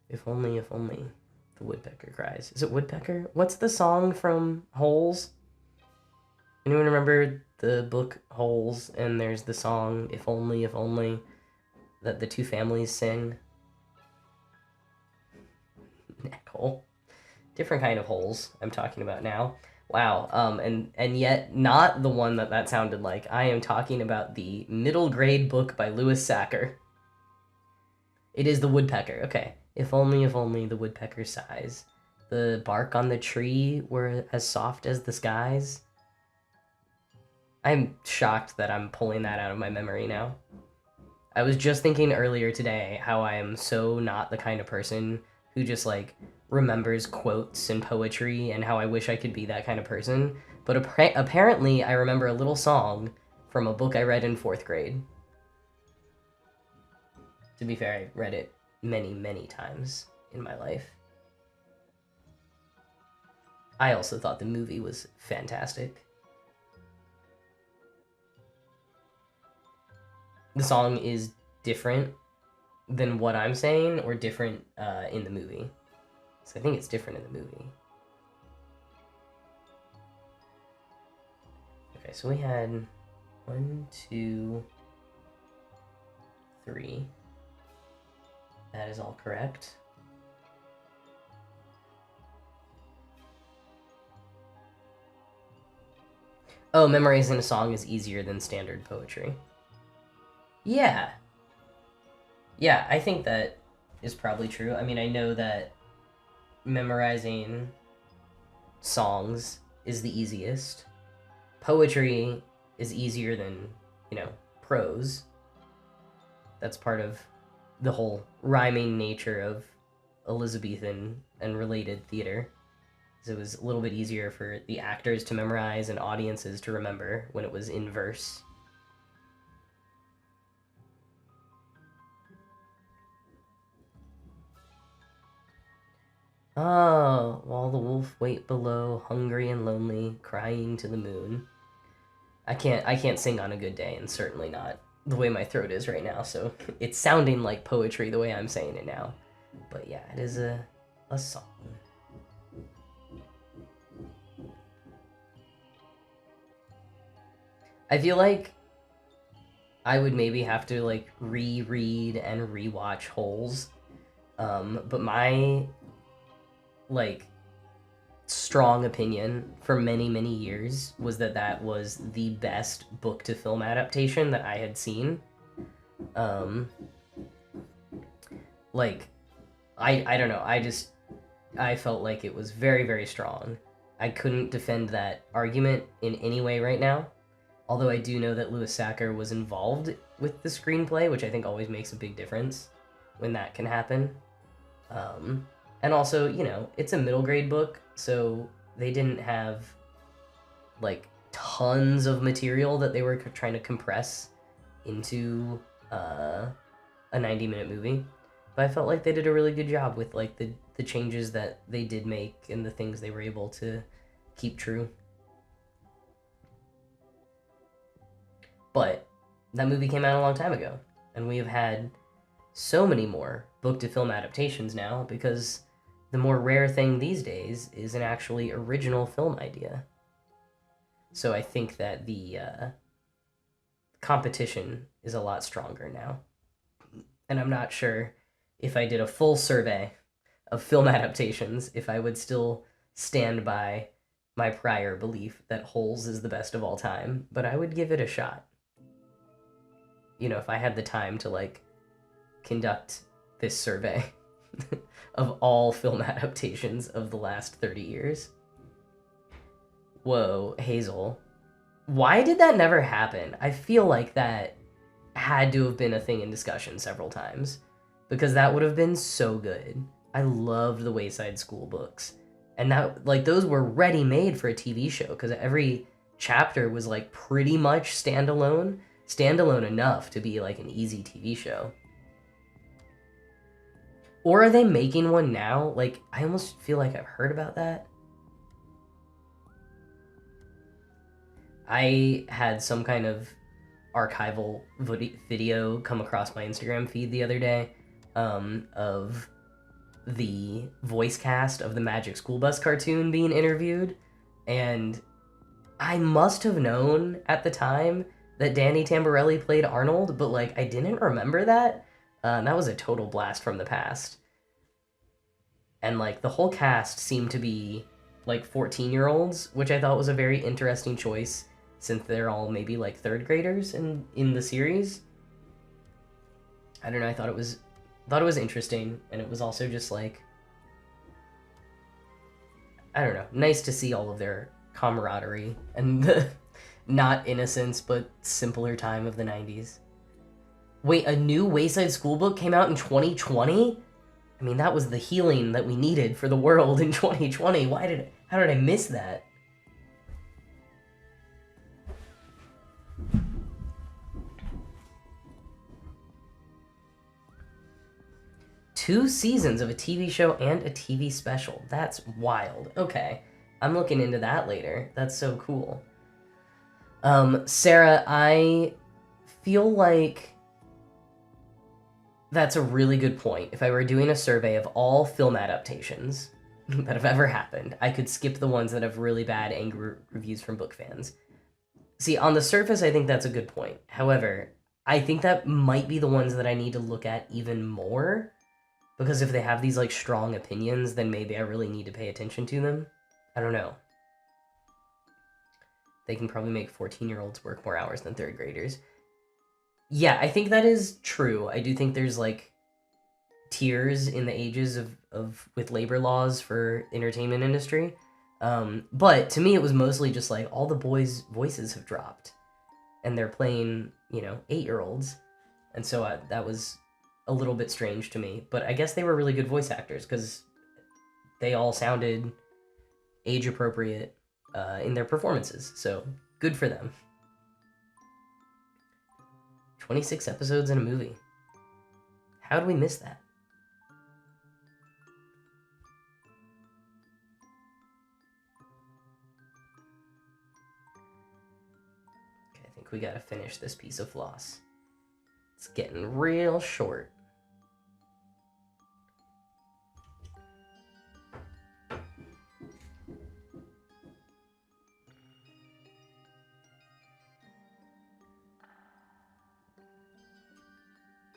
[SPEAKER 1] If only, if only. The woodpecker cries. Is it woodpecker? What's the song from Holes? Anyone remember the book Holes? And there's the song If Only, that the two families sing? Neck hole. Different kind of holes I'm talking about now. Wow. And yet not the one that sounded like. I am talking about the middle grade book by Lewis Sacker. It is the woodpecker. Okay. If only the woodpecker sighs. The bark on the tree were as soft as the skies. I'm shocked that I'm pulling that out of my memory now. I was just thinking earlier today how I am so not the kind of person who just like remembers quotes and poetry, and how I wish I could be that kind of person. But apparently I remember a little song from a book I read in 4th grade. To be fair, I read it many, many times in my life. I also thought the movie was fantastic. The song is different than what I'm saying, or different in the movie. So I think it's different in the movie. Okay, so we had 1, 2, 3. That is all correct. Oh, memorizing a song is easier than standard poetry. Yeah. Yeah, I think that is probably true. I mean, I know that memorizing songs is the easiest. Poetry is easier than, prose. That's part of the whole rhyming nature of Elizabethan and related theater. So it was a little bit easier for the actors to memorize and audiences to remember when it was in verse. Oh, while the wolf wait below, hungry and lonely, crying to the moon. I can't sing on a good day, and certainly not the way my throat is right now, so it's sounding like poetry the way I'm saying it now. But yeah, it is a song. I feel like I would maybe have to like reread and rewatch Holes. But my like strong opinion for many, many years was that was the best book to film adaptation that I had seen. Like I don't know, I felt like it was very, very strong. I couldn't defend that argument in any way right now. Although I do know that Lewis Sacker was involved with the screenplay, which I think always makes a big difference when that can happen. And also, it's a middle grade book, so they didn't have like tons of material that they were trying to compress into a 90-minute movie. But I felt like they did a really good job with like the changes that they did make and the things they were able to keep true. But that movie came out a long time ago, and we have had so many more book to film adaptations now because the more rare thing these days is an actually original film idea. So I think that the competition is a lot stronger now. And I'm not sure if I did a full survey of film adaptations, if I would still stand by my prior belief that Holes is the best of all time, but I would give it a shot. You know, if I had the time to, like, conduct this survey of all film adaptations of the last 30 years. Whoa, Hazel. Why did that never happen? I feel like that had to have been a thing in discussion several times, because that would have been so good. I loved the Wayside School books. And that, like, those were ready-made for a TV show, because every chapter was, like, pretty much standalone enough to be, like, an easy TV show. Or are they making one now? Like, I almost feel like I've heard about that. I had some kind of archival video come across my Instagram feed the other day of the voice cast of the Magic School Bus cartoon being interviewed, and I must have known at the time that Danny Tamborelli played Arnold, but, like, I didn't remember that. That was a total blast from the past. And, like, the whole cast seemed to be, like, 14-year-olds, which I thought was a very interesting choice, since they're all maybe, like, third graders in the series. I don't know, I thought it was interesting, and it was also just, like, I don't know, nice to see all of their camaraderie and the not innocence but simpler time of the 90s. Wait, a new Wayside School book came out in 2020? I mean, that was the healing that we needed for the world in 2020. How did I miss that? Two seasons of a TV show and a TV special. That's wild. Okay, I'm looking into that later. That's so cool. Sarah, I feel like that's a really good point. If I were doing a survey of all film adaptations that have ever happened, I could skip the ones that have really bad angry reviews from book fans. See, on the surface, I think that's a good point. However, I think that might be the ones that I need to look at even more, because if they have these, like, strong opinions, then maybe I really need to pay attention to them. I don't know. They can probably make 14-year-olds work more hours than third graders. Yeah, I think that is true. I do think there's, like, tiers in the ages of with labor laws for entertainment industry. But to me, it was mostly just, like, all the boys' voices have dropped. And they're playing, 8-year-olds. And so that was a little bit strange to me. But I guess they were really good voice actors, because they all sounded age-appropriate in their performances. So, good for them. 26 episodes in a movie. How did we miss that? Okay, I think we gotta finish this piece of floss. It's getting real short.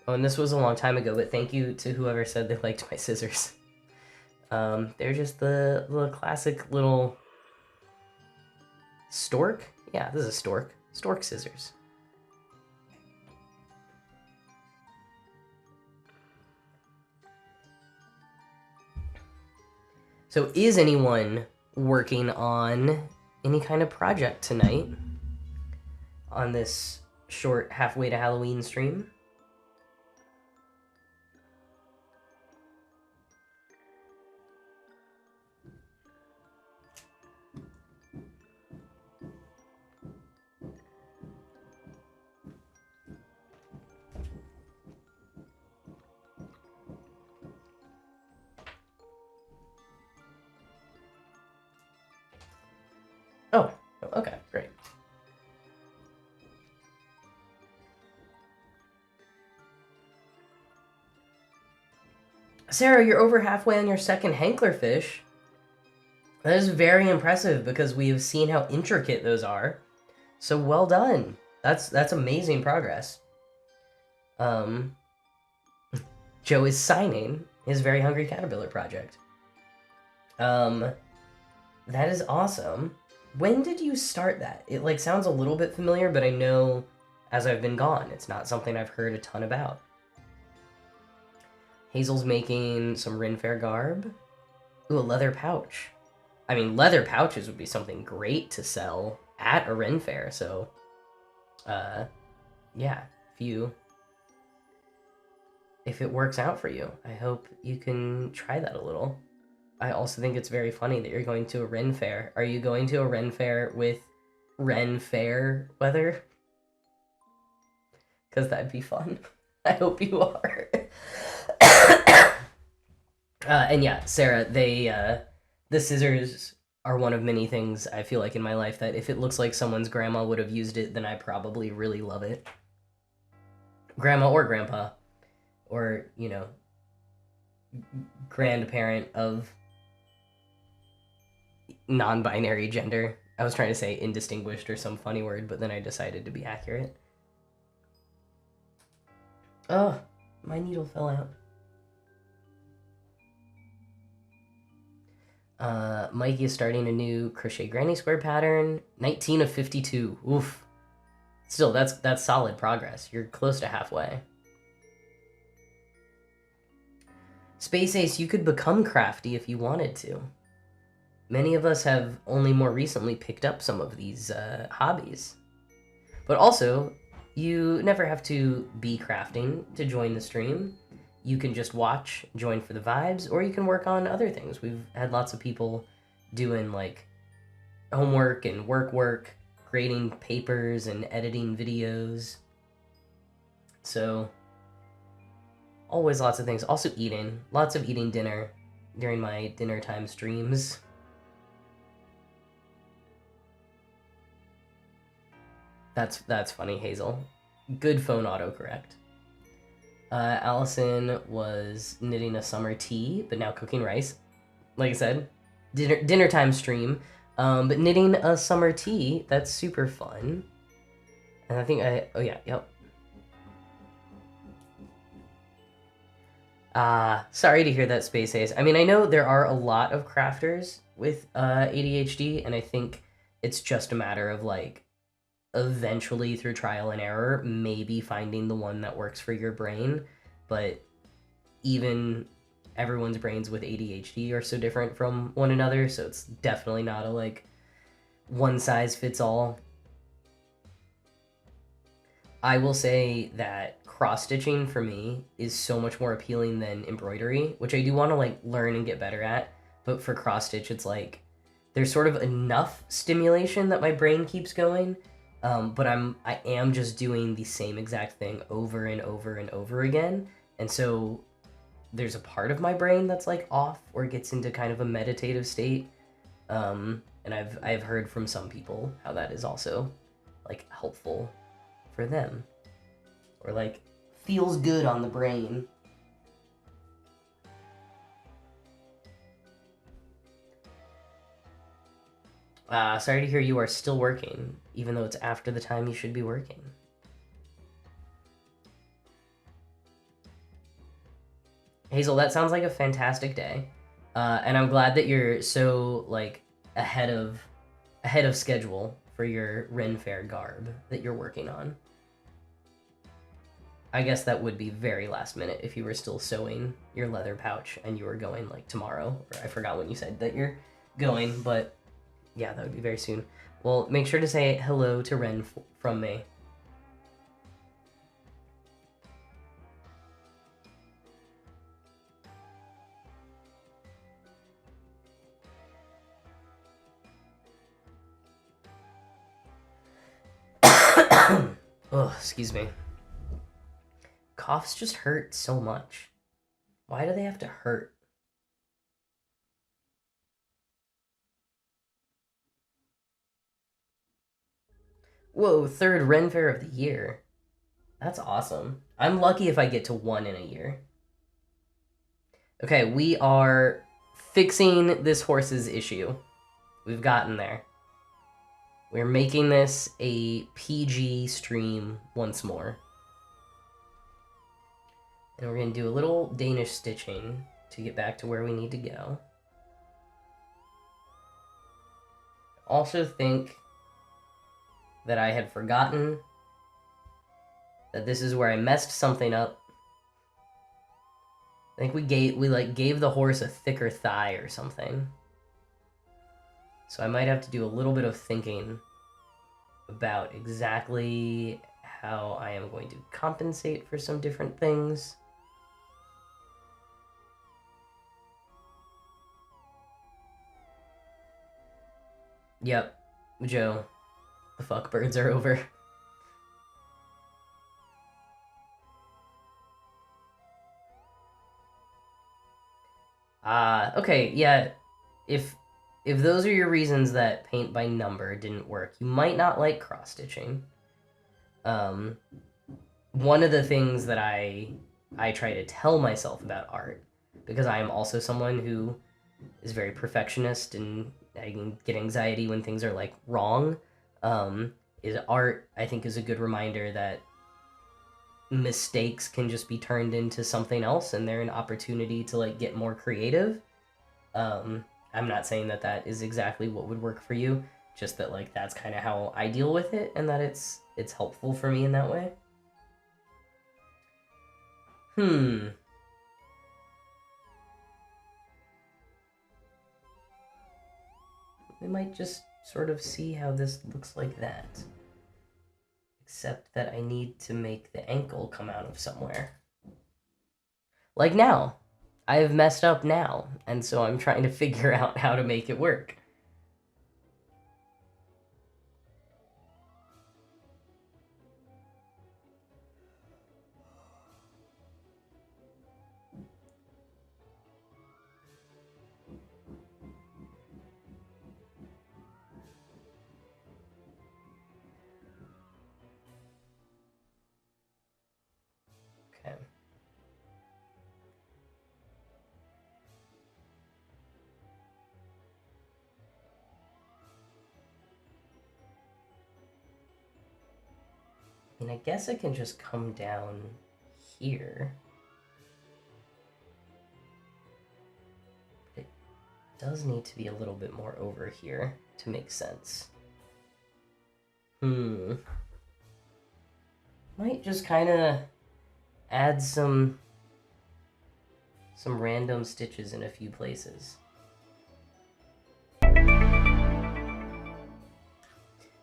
[SPEAKER 1] Oh, and this was a long time ago, but thank you to whoever said they liked my scissors. They're just the classic little stork? Yeah, this is a stork. Stork scissors. So is anyone working on any kind of project tonight on this short halfway to Halloween stream? Oh, okay, great. Sarah, you're over halfway on your second Hanklerfish. That is very impressive because we have seen how intricate those are. So well done. That's amazing progress. Joe is signing his Very Hungry Caterpillar project. That is awesome. When did you start that? It like sounds a little bit familiar, but I know as I've been gone, it's not something I've heard a ton about. Hazel's making some Ren Fair garb. Ooh, a leather pouch. I mean, leather pouches would be something great to sell at a Ren Fair, so... yeah, if it works out for you, I hope you can try that a little. I also think it's very funny that you're going to a Ren Fair. Are you going to a Ren Fair with Ren Fair weather? Because that'd be fun. I hope you are. And yeah, Sarah, the scissors are one of many things I feel like in my life that if it looks like someone's grandma would have used it, then I probably really love it. Grandma or grandpa, or, you know, grandparent of non-binary gender. I was trying to say indistinguished or some funny word, but then I decided to be accurate. Oh, my needle fell out. Mikey is starting a new crochet granny square pattern. 19 of 52. Oof. Still, that's solid progress. You're close to halfway. Space Ace, you could become crafty if you wanted to. Many of us have only more recently picked up some of these hobbies. But also, you never have to be crafting to join the stream. You can just watch, join for the vibes, or you can work on other things. We've had lots of people doing like homework and work, grading papers and editing videos. So, always lots of things. Also eating. Lots of eating dinner during my dinner time streams. That's funny, Hazel. Good phone autocorrect. Allison was knitting a summer tea, but now cooking rice. Like I said, dinner time stream. But knitting a summer tea, that's super fun. And I think oh yeah, yep. Sorry to hear that, Space Ace. I mean, I know there are a lot of crafters with ADHD, and I think it's just a matter of like eventually through trial and error maybe finding the one that works for your brain. But even everyone's brains with ADHD are so different from one another, so it's definitely not a like one size fits all. I will say that cross stitching for me is so much more appealing than embroidery, which I do want to like learn and get better at. But for cross stitch, it's like there's sort of enough stimulation that my brain keeps going. But I am just doing the same exact thing over and over and over again. And so there's a part of my brain that's like off or gets into kind of a meditative state. And I've heard from some people how that is also like helpful for them, or like feels good on the brain. Sorry to hear you are still working, even though it's after the time you should be working. Hazel, that sounds like a fantastic day. And I'm glad that you're so like ahead of schedule for your Ren Fair garb that you're working on. I guess that would be very last minute if you were still sewing your leather pouch and you were going like tomorrow, or I forgot when you said that you're going, but yeah, that would be very soon. Well, make sure to say hello to Ren from me. Oh, excuse me. Coughs just hurt so much. Why do they have to hurt? Whoa, third Ren Fair of the year. That's awesome. I'm lucky if I get to one in a year. Okay, we are fixing this horse's issue. We've gotten there. We're making this a PG stream once more. And we're going to do a little Danish stitching to get back to where we need to go. Also think that I had forgotten that this is where I messed something up. I think we gave the horse a thicker thigh or something. So I might have to do a little bit of thinking about exactly how I am going to compensate for some different things. Yep, Joe, the fuck birds are over. Okay, yeah, if those are your reasons that paint by number didn't work, you might not like cross-stitching. One of the things that I try to tell myself about art, because I am also someone who is very perfectionist and I can get anxiety when things are like wrong, is art, I think, is a good reminder that mistakes can just be turned into something else and they're an opportunity to like get more creative. I'm not saying that that is exactly what would work for you, just that like that's kind of how I deal with it and that it's helpful for me in that way. We might just sort of see how this looks like that. Except that I need to make the ankle come out of somewhere. Like now. I have messed up now, and so I'm trying to figure out how to make it work. Okay. And I guess I can just come down here. It does need to be a little bit more over here to make sense. Might just kind of add some random stitches in a few places.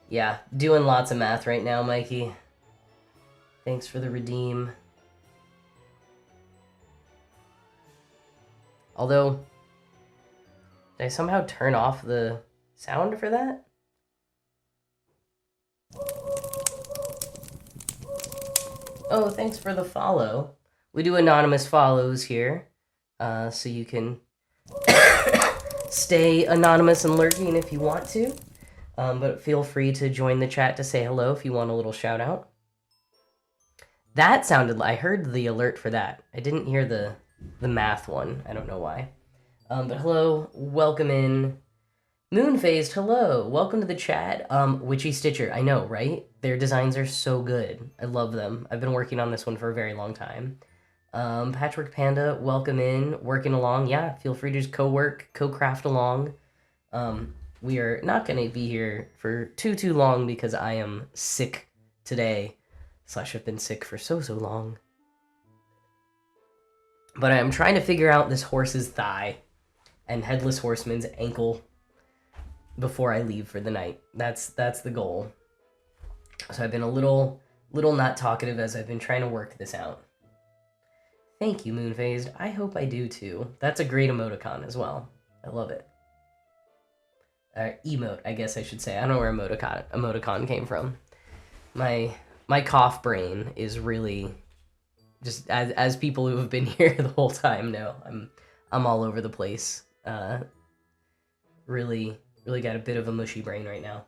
[SPEAKER 1] Yeah, doing lots of math right now, Mikey. Thanks for the redeem. Although, did I somehow turn off the sound for that? Oh, thanks for the follow. We do anonymous follows here, so you can stay anonymous and lurking if you want to. But feel free to join the chat to say hello if you want a little shout out. That sounded like I heard the alert for that. I didn't hear the math one. I don't know why. But hello, welcome in. Moonphased, hello. Welcome to the chat. Witchy Stitcher, I know, right? Their designs are so good. I love them. I've been working on this one for a very long time. Patchwork Panda, welcome in. Working along. Yeah, feel free to just co-work, co-craft along. We are not going to be here for too long because I am sick today. / have been sick for so long. But I'm trying to figure out this horse's thigh and Headless Horseman's ankle before I leave for the night. That's the goal. So I've been a little not talkative as I've been trying to work this out. Thank you, Moonphased. I hope I do too. That's a great emoticon as well. I love it. Emote, I guess I should say. I don't know where emoticon came from. My cough brain is really just as people who have been here the whole time know. I'm all over the place. Really got a bit of a mushy brain right now.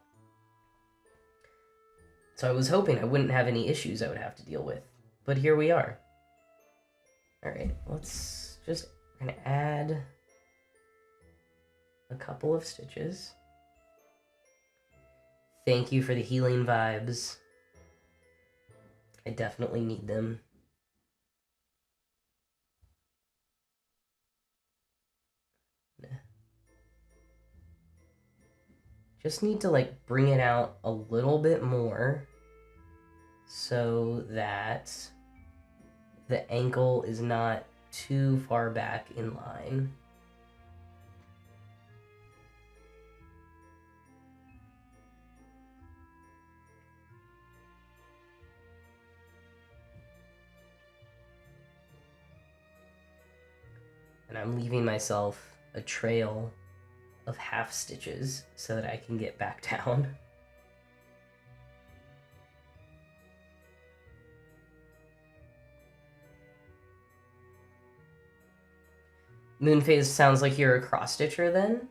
[SPEAKER 1] So I was hoping I wouldn't have any issues I would have to deal with, but here we are. All right, let's just We're gonna add a couple of stitches. Thank you for the healing vibes. I definitely need them. Just need to like bring it out a little bit more so that the ankle is not too far back in line. And I'm leaving myself a trail of half stitches so that I can get back down. Moonphase sounds like you're a cross stitcher then?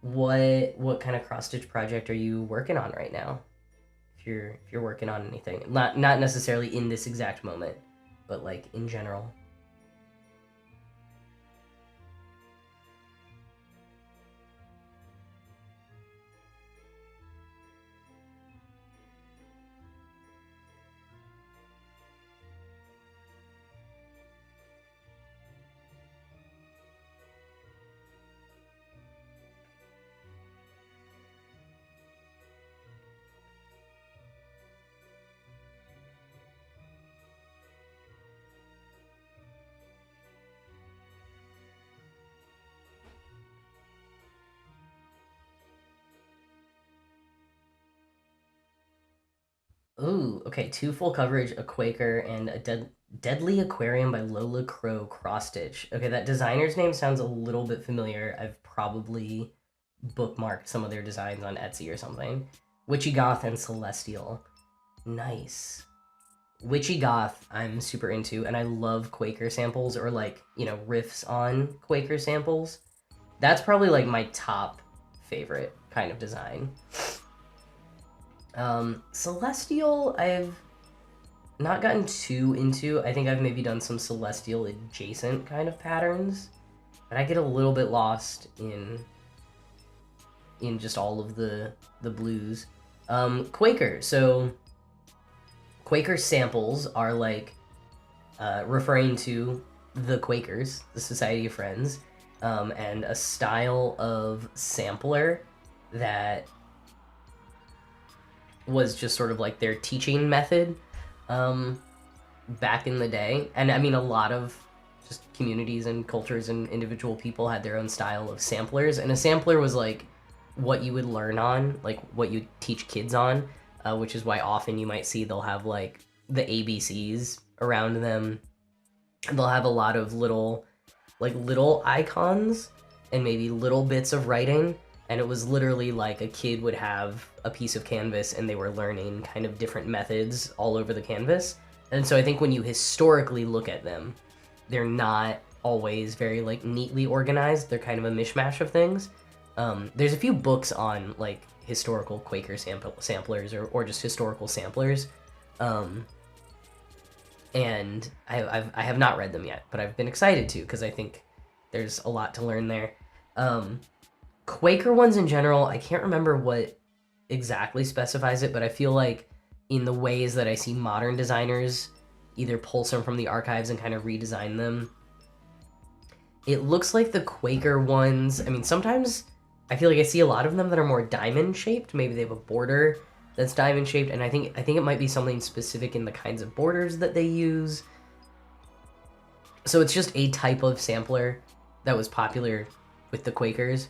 [SPEAKER 1] What kind of cross stitch project are you working on right now? If you're working on anything. Not necessarily in this exact moment, but like in general. Ooh, okay, 2 full coverage, a Quaker, and a Deadly Aquarium by Lola Crow cross stitch. Okay, that designer's name sounds a little bit familiar. I've probably bookmarked some of their designs on Etsy or something. Witchy Goth and Celestial. Nice. Witchy Goth, I'm super into, and I love Quaker samples or like, you know, riffs on Quaker samples. That's probably like my top favorite kind of design. Celestial, I've not gotten too into. I think I've maybe done some Celestial adjacent kind of patterns, but I get a little bit lost in just all of the blues. Quaker, so Quaker samples are like referring to the Quakers, the Society of Friends, and a style of sampler that was just sort of like their teaching method back in the day. And I mean, a lot of just communities and cultures and individual people had their own style of samplers, and a sampler was like what you would learn on, like what you teach kids on, which is why often you might see they'll have like the ABCs around them. They'll have a lot of little icons and maybe little bits of writing. And it was literally like a kid would have a piece of canvas and they were learning kind of different methods all over the canvas. And so I think when you historically look at them, they're not always very like neatly organized. They're kind of a mishmash of things. There's a few books on like historical Quaker samplers or just historical samplers. And I have not read them yet, but I've been excited to because I think there's a lot to learn there. Quaker ones in general, I can't remember what exactly specifies it, but I feel like in the ways that I see modern designers either pull some from the archives and kind of redesign them, it looks like the Quaker ones, I mean, sometimes I feel like I see a lot of them that are more diamond shaped. Maybe they have a border that's diamond shaped, and I think it might be something specific in the kinds of borders that they use. So it's just a type of sampler that was popular with the Quakers.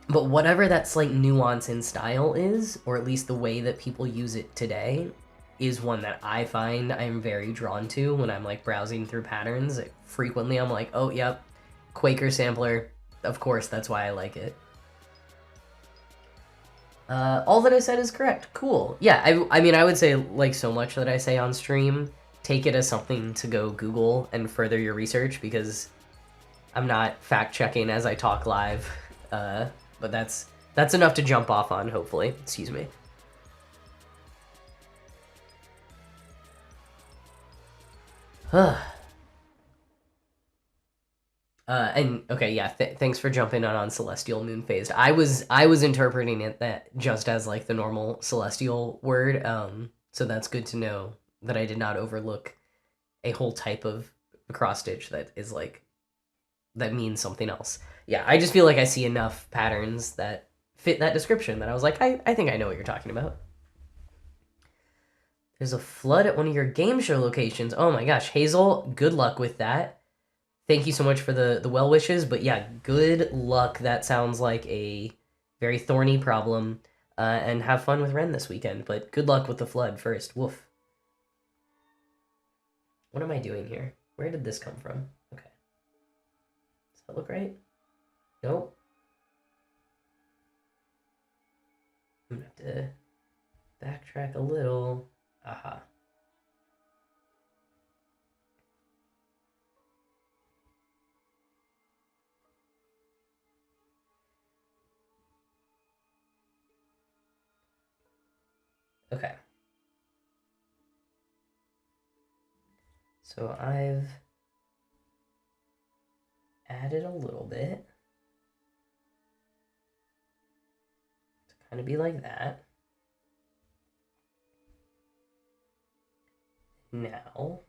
[SPEAKER 1] But whatever that slight nuance in style is, or at least the way that people use it today, is one that I find I'm very drawn to when I'm like browsing through patterns. Frequently I'm like, oh, yep, Quaker sampler. Of course, that's why I like it. All that I said is correct. Cool. Yeah, I mean, I would say like so much that I say on stream, take it as something to go Google and further your research, because I'm not fact-checking as I talk live, but that's enough to jump off on, hopefully. Excuse me. And okay, yeah. Thanks for jumping on celestial moon phased. I was interpreting it that just as like the normal celestial word. So that's good to know that I did not overlook a whole type of cross stitch that is like that means something else. Yeah, I just feel like I see enough patterns that fit that description that I was like, I think I know what you're talking about. There's a flood at one of your game show locations. Oh my gosh, Hazel, good luck with that. Thank you so much for the well wishes, but yeah, good luck. That sounds like a very thorny problem. And have fun with Ren this weekend, but good luck with the flood first. Woof. What am I doing here? Where did this come from? Okay. Does that look right? Nope. I'm gonna have to backtrack a little. Aha. Okay. So I've added a little bit to kind of be like that. Now,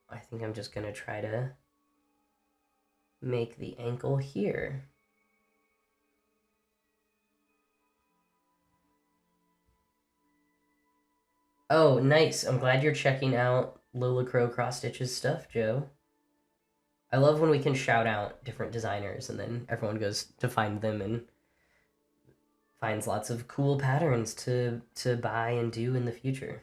[SPEAKER 1] I think I'm just gonna try to make the ankle here. Oh, nice. I'm glad you're checking out Lola Crow Cross Stitch's stuff, Joe. I love when we can shout out different designers and then everyone goes to find them and finds lots of cool patterns to buy and do in the future.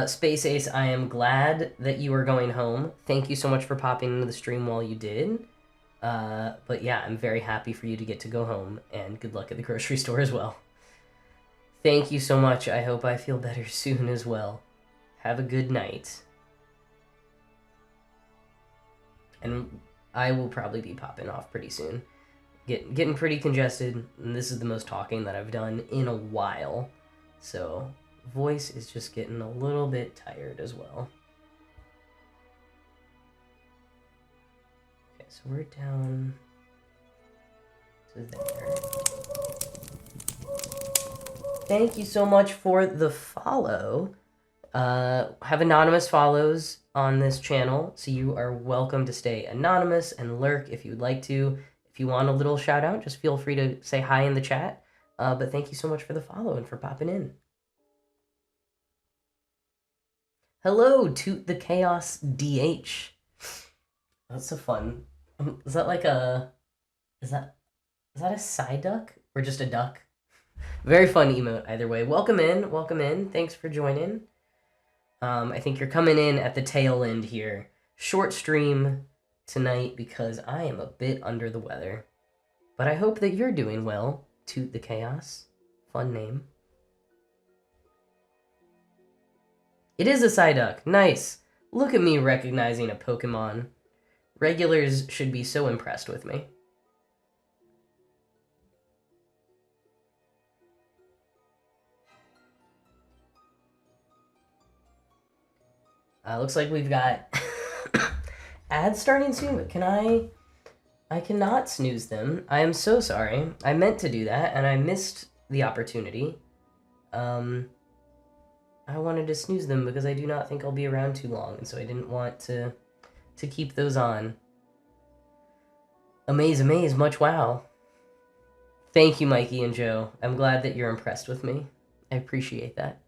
[SPEAKER 1] Space Ace, I am glad that you are going home. Thank you so much for popping into the stream while you did. But yeah, I'm very happy for you to get to go home, and good luck at the grocery store as well. Thank you so much. I hope I feel better soon as well. Have a good night. And I will probably be popping off pretty soon. Getting pretty congested, and this is the most talking that I've done in a while. So, voice is just getting a little bit tired as well. Okay, so we're down to there. Thank you so much for the follow. Have anonymous follows on this channel, so you are welcome to stay anonymous and lurk if you'd like to. If you want a little shout out, just feel free to say hi in the chat. But thank you so much for the follow and for popping in. Hello, Toot the Chaos DH. That's so fun. Is that like a... Is that a side duck? Or just a duck? Very fun emote either way. Welcome in, welcome in. Thanks for joining. I think you're coming in at the tail end here. Short stream tonight because I am a bit under the weather. But I hope that you're doing well. Toot the Chaos. Fun name. It is a Psyduck. Nice. Look at me recognizing a Pokemon. Regulars should be so impressed with me. Looks like we've got ads starting soon, but can I cannot snooze them. I am so sorry. I meant to do that, and I missed the opportunity. I wanted to snooze them because I do not think I'll be around too long, and so I didn't want to keep those on. Amaze, much wow. Thank you, Mikey and Joe. I'm glad that you're impressed with me. I appreciate that.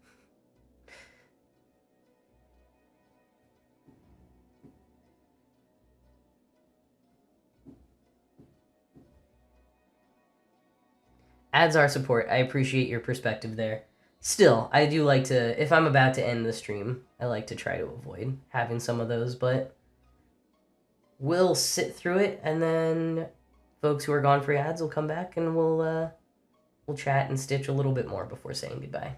[SPEAKER 1] Ads are support. I appreciate your perspective there. Still, I do like to, if I'm about to end the stream, I like to try to avoid having some of those, but we'll sit through it, and then folks who are gone for ads will come back, and we'll chat and stitch a little bit more before saying goodbye.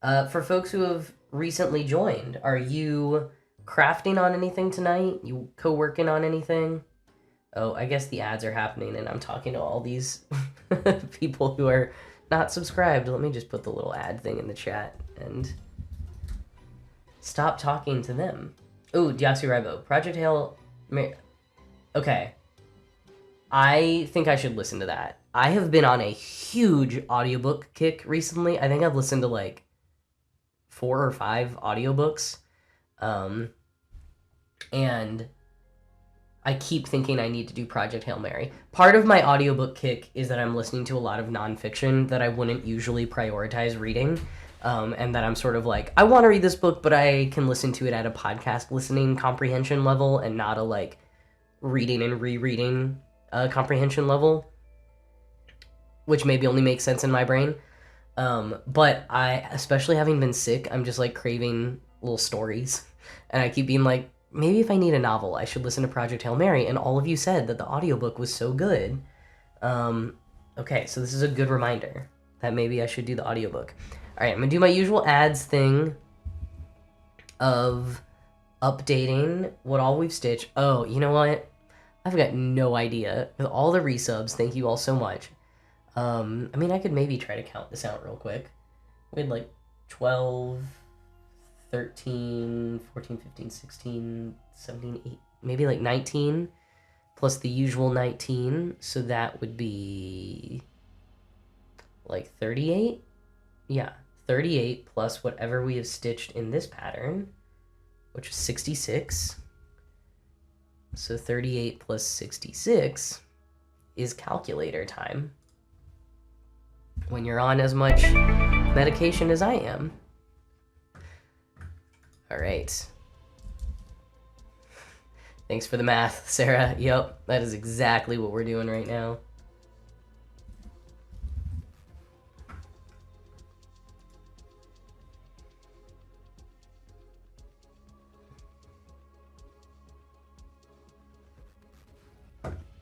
[SPEAKER 1] For folks who have recently joined, are you crafting on anything tonight? You co-working on anything? Oh, I guess the ads are happening and I'm talking to all these people who are not subscribed. Let me just put the little ad thing in the chat and stop talking to them. Ooh, Deoxyribo. Project Hail... Okay. I think I should listen to that. I have been on a huge audiobook kick recently. I think I've listened to like 4 or 5 audiobooks. And I keep thinking I need to do Project Hail Mary. Part of my audiobook kick is that I'm listening to a lot of nonfiction that I wouldn't usually prioritize reading. And that I'm sort of like, I want to read this book, but I can listen to it at a podcast listening comprehension level and not a like reading and rereading comprehension level, which maybe only makes sense in my brain. But I, especially having been sick, I'm just like craving little stories. And I keep being like, maybe if I need a novel, I should listen to Project Hail Mary. And all of you said that the audiobook was so good. Okay, so this is a good reminder that maybe I should do the audiobook. All right, I'm going to do my usual ads thing of updating what all we've stitched. Oh, you know what? I've got no idea. With all the resubs, thank you all so much. I mean, I could maybe try to count this out real quick. We had like 12, 13, 14, 15, 16, 17, 8, maybe like 19, plus the usual 19. So that would be like 38. Yeah, 38 plus whatever we have stitched in this pattern, which is 66. So 38 plus 66 is calculator time. When you're on as much medication as I am. All right. Thanks for the math, Sarah. Yep, that is exactly what we're doing right now.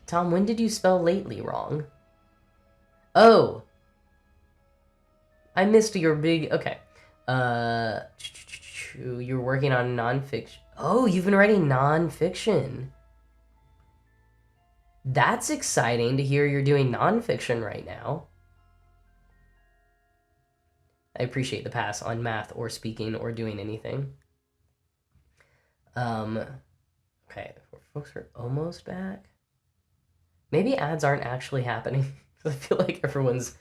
[SPEAKER 1] Tom, when did you spell lately wrong? Oh. I missed your big... Okay. You're working on nonfiction. Oh, you've been writing nonfiction. That's exciting to hear you're doing nonfiction right now. I appreciate the pass on math or speaking or doing anything. Okay, folks are almost back. Maybe ads aren't actually happening. I feel like everyone's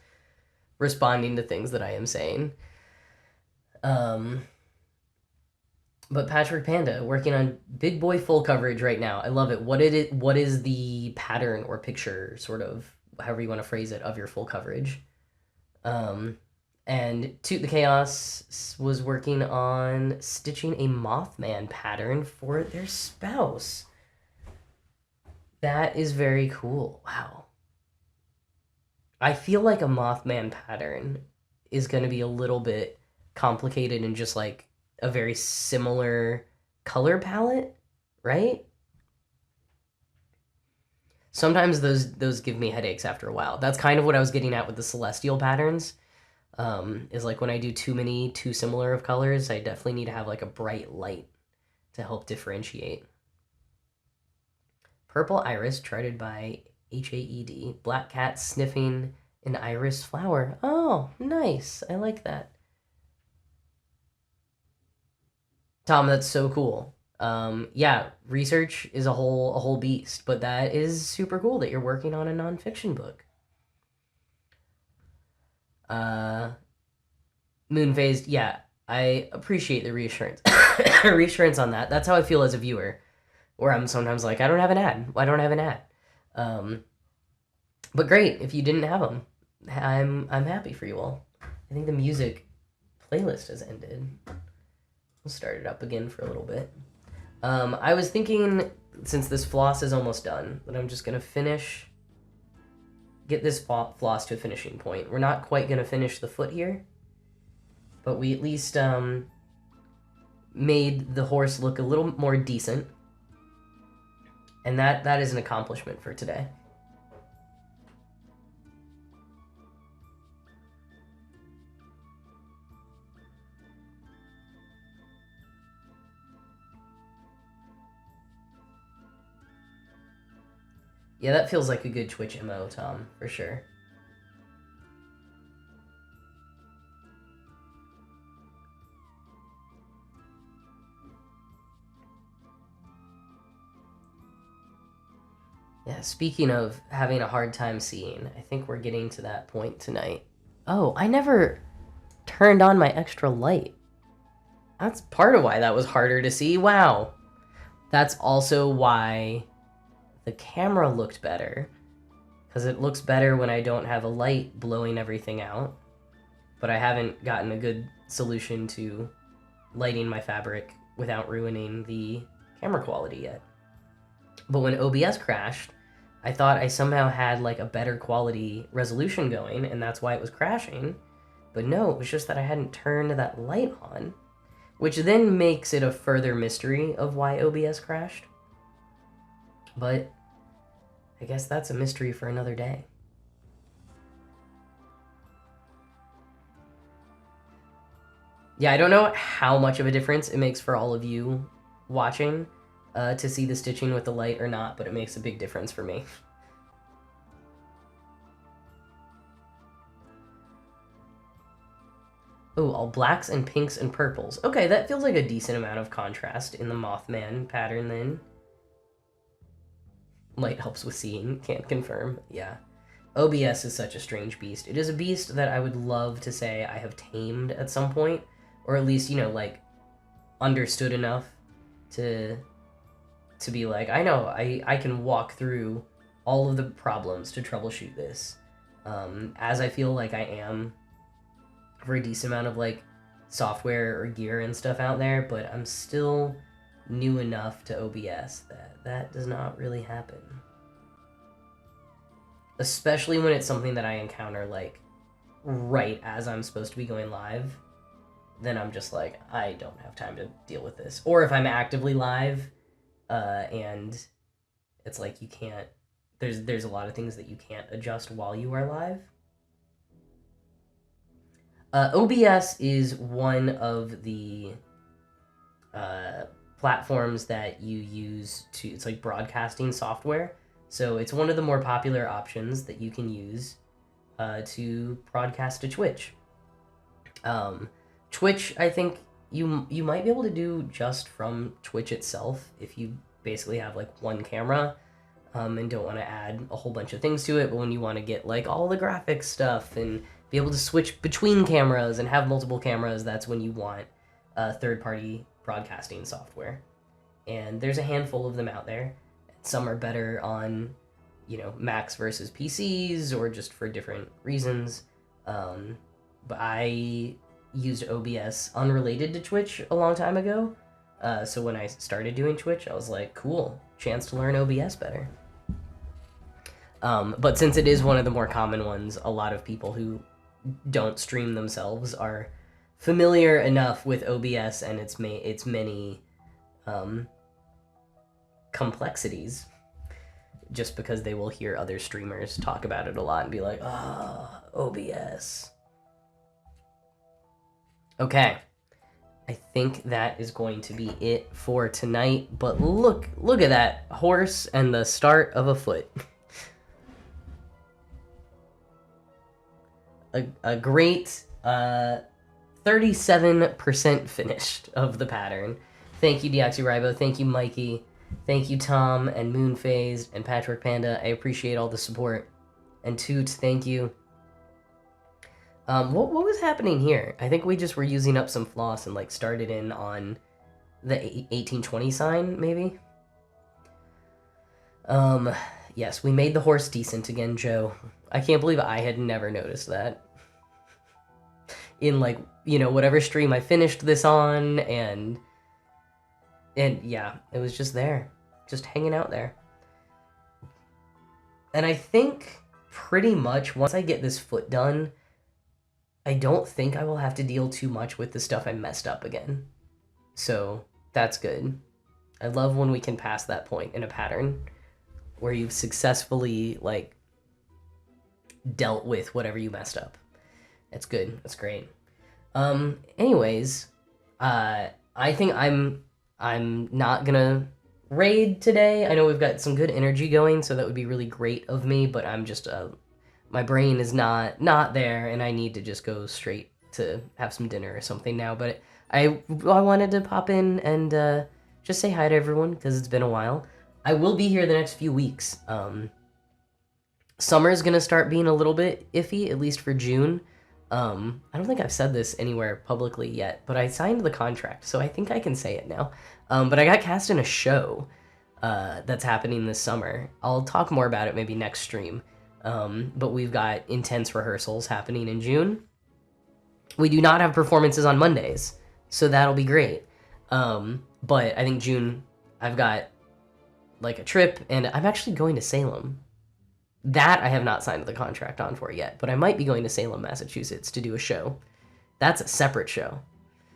[SPEAKER 1] responding to things that I am saying. But Patrick Panda working on big boy full coverage right now. I love it. What is the pattern or picture, sort of, however you want to phrase it, of your full coverage? And Toot the Chaos was working on stitching a Mothman pattern for their spouse. That is very cool. Wow. I feel like a Mothman pattern is going to be a little bit complicated and just like a very similar color palette, right? Sometimes those give me headaches after a while. That's kind of what I was getting at with the celestial patterns. Is like when I do too similar of colors, I definitely need to have like a bright light to help differentiate. Purple iris charted by HAED. Black cat sniffing an iris flower. Oh, nice. I like that. Tom, that's so cool. Yeah, research is a whole beast, but that is super cool that you're working on a nonfiction book. Moonphased, yeah, I appreciate the reassurance. Reassurance on that. That's how I feel as a viewer, where I'm sometimes like, I don't have an ad. Why don't I have an ad? But great, if you didn't have them, I'm happy for you all. I think the music playlist has ended. We'll start it up again for a little bit. I was thinking, since this floss is almost done, that I'm just gonna get this floss to a finishing point. We're not quite gonna finish the foot here, but we at least made the horse look a little more decent. And that is an accomplishment for today. Yeah, that feels like a good Twitch MO, Tom, for sure. Yeah, speaking of having a hard time seeing, I think we're getting to that point tonight. Oh, I never turned on my extra light. That's part of why that was harder to see. Wow. That's also why the camera looked better. Because it looks better when I don't have a light blowing everything out. But I haven't gotten a good solution to lighting my fabric without ruining the camera quality yet. But when OBS crashed, I thought I somehow had like a better quality resolution going, and that's why it was crashing. But no, it was just that I hadn't turned that light on, which then makes it a further mystery of why OBS crashed. But I guess that's a mystery for another day. Yeah, I don't know how much of a difference it makes for all of you watching to see the stitching with the light or not, but it makes a big difference for me. Oh, all blacks and pinks and purples. Okay, that feels like a decent amount of contrast in the Mothman pattern then. Light helps with seeing, can't confirm. Yeah. OBS is such a strange beast. It is a beast that I would love to say I have tamed at some point, or at least, you know, like, understood enough to be like, I know, I can walk through all of the problems to troubleshoot this. As I feel like I am for a decent amount of, like, software or gear and stuff out there, but I'm still new enough to OBS that does not really happen. Especially when it's something that I encounter, like, right as I'm supposed to be going live, then I'm just like, I don't have time to deal with this. Or if I'm actively live, and it's like you can't, there's a lot of things that you can't adjust while you are live. OBS is one of the platforms that you use to, it's like broadcasting software. So it's one of the more popular options that you can use to broadcast to Twitch. Twitch, I think you might be able to do just from Twitch itself if you basically have like one camera and don't want to add a whole bunch of things to it. But when you want to get like all the graphics stuff and be able to switch between cameras and have multiple cameras, that's when you want third-party broadcasting software. And there's a handful of them out there. Some are better on, you know, Macs versus PCs or just for different reasons. But I used OBS unrelated to Twitch a long time ago. So when I started doing Twitch, I was like, cool, chance to learn OBS better. But since it is one of the more common ones, a lot of people who don't stream themselves are familiar enough with OBS and its many complexities, just because they will hear other streamers talk about it a lot and be like, ah, OBS. Okay, I think that is going to be it for tonight, but look at that horse and the start of a foot. a great 37% finished of the pattern. Thank you, Deoxyribo. Thank you, Mikey. Thank you, Tom and Moonphased and Patrick Panda. I appreciate all the support. And Toot, thank you. What was happening here? I think we just were using up some floss and like started in on the 1820 sign, maybe? Yes, we made the horse decent again, Joe. I can't believe I had never noticed that. In like, you know, whatever stream I finished this on, and yeah, it was just there. Just hanging out there. And I think pretty much once I get this foot done, I don't think I will have to deal too much with the stuff I messed up again. So that's good. I love when we can pass that point in a pattern where you've successfully like dealt with whatever you messed up. That's good. That's great. Anyways, I think I'm not gonna raid today. I know we've got some good energy going, so that would be really great of me, but I'm just my brain is not there, and I need to just go straight to have some dinner or something now. But I wanted to pop in and just say hi to everyone because it's been a while. I will be here the next few weeks. Summer is gonna start being a little bit iffy, at least for June. I don't think I've said this anywhere publicly yet, but I signed the contract, so I think I can say it now. But I got cast in a show that's happening this summer. I'll talk more about it maybe next stream. But we've got intense rehearsals happening in June. We do not have performances on Mondays, so that'll be great. But I think June, I've got like a trip, and I'm actually going to Salem. That I have not signed the contract on for yet, but I might be going to Salem, Massachusetts to do a show. That's a separate show.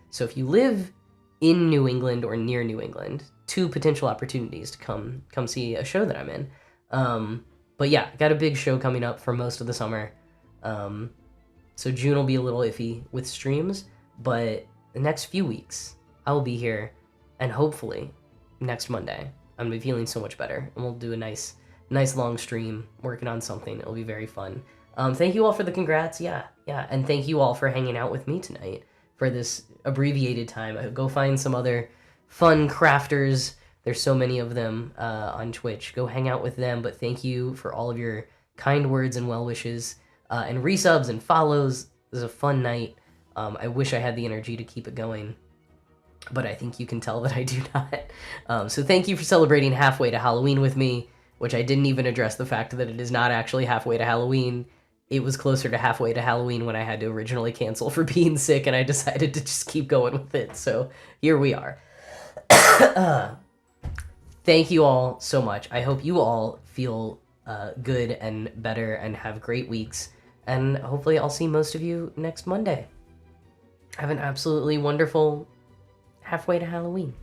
[SPEAKER 1] So if you live in New England or near New England, 2 potential opportunities to come see a show that I'm in. But yeah, got a big show coming up for most of the summer. So June will be a little iffy with streams, but the next few weeks I will be here, and hopefully next Monday I'm gonna be feeling so much better, and we'll do a nice long stream working on something. It'll be very fun. Thank you all for the congrats. Yeah. And thank you all for hanging out with me tonight for this abbreviated time. Go find some other fun crafters. There's so many of them on Twitch. Go hang out with them. But thank you for all of your kind words and well wishes and resubs and follows. It was a fun night. I wish I had the energy to keep it going, but I think you can tell that I do not. So thank you for celebrating halfway to Halloween with me, which I didn't even address the fact that it is not actually halfway to Halloween. It was closer to halfway to Halloween when I had to originally cancel for being sick, and I decided to just keep going with it. So here we are. Thank you all so much. I hope you all feel good and better and have great weeks. And hopefully I'll see most of you next Monday. Have an absolutely wonderful halfway to Halloween.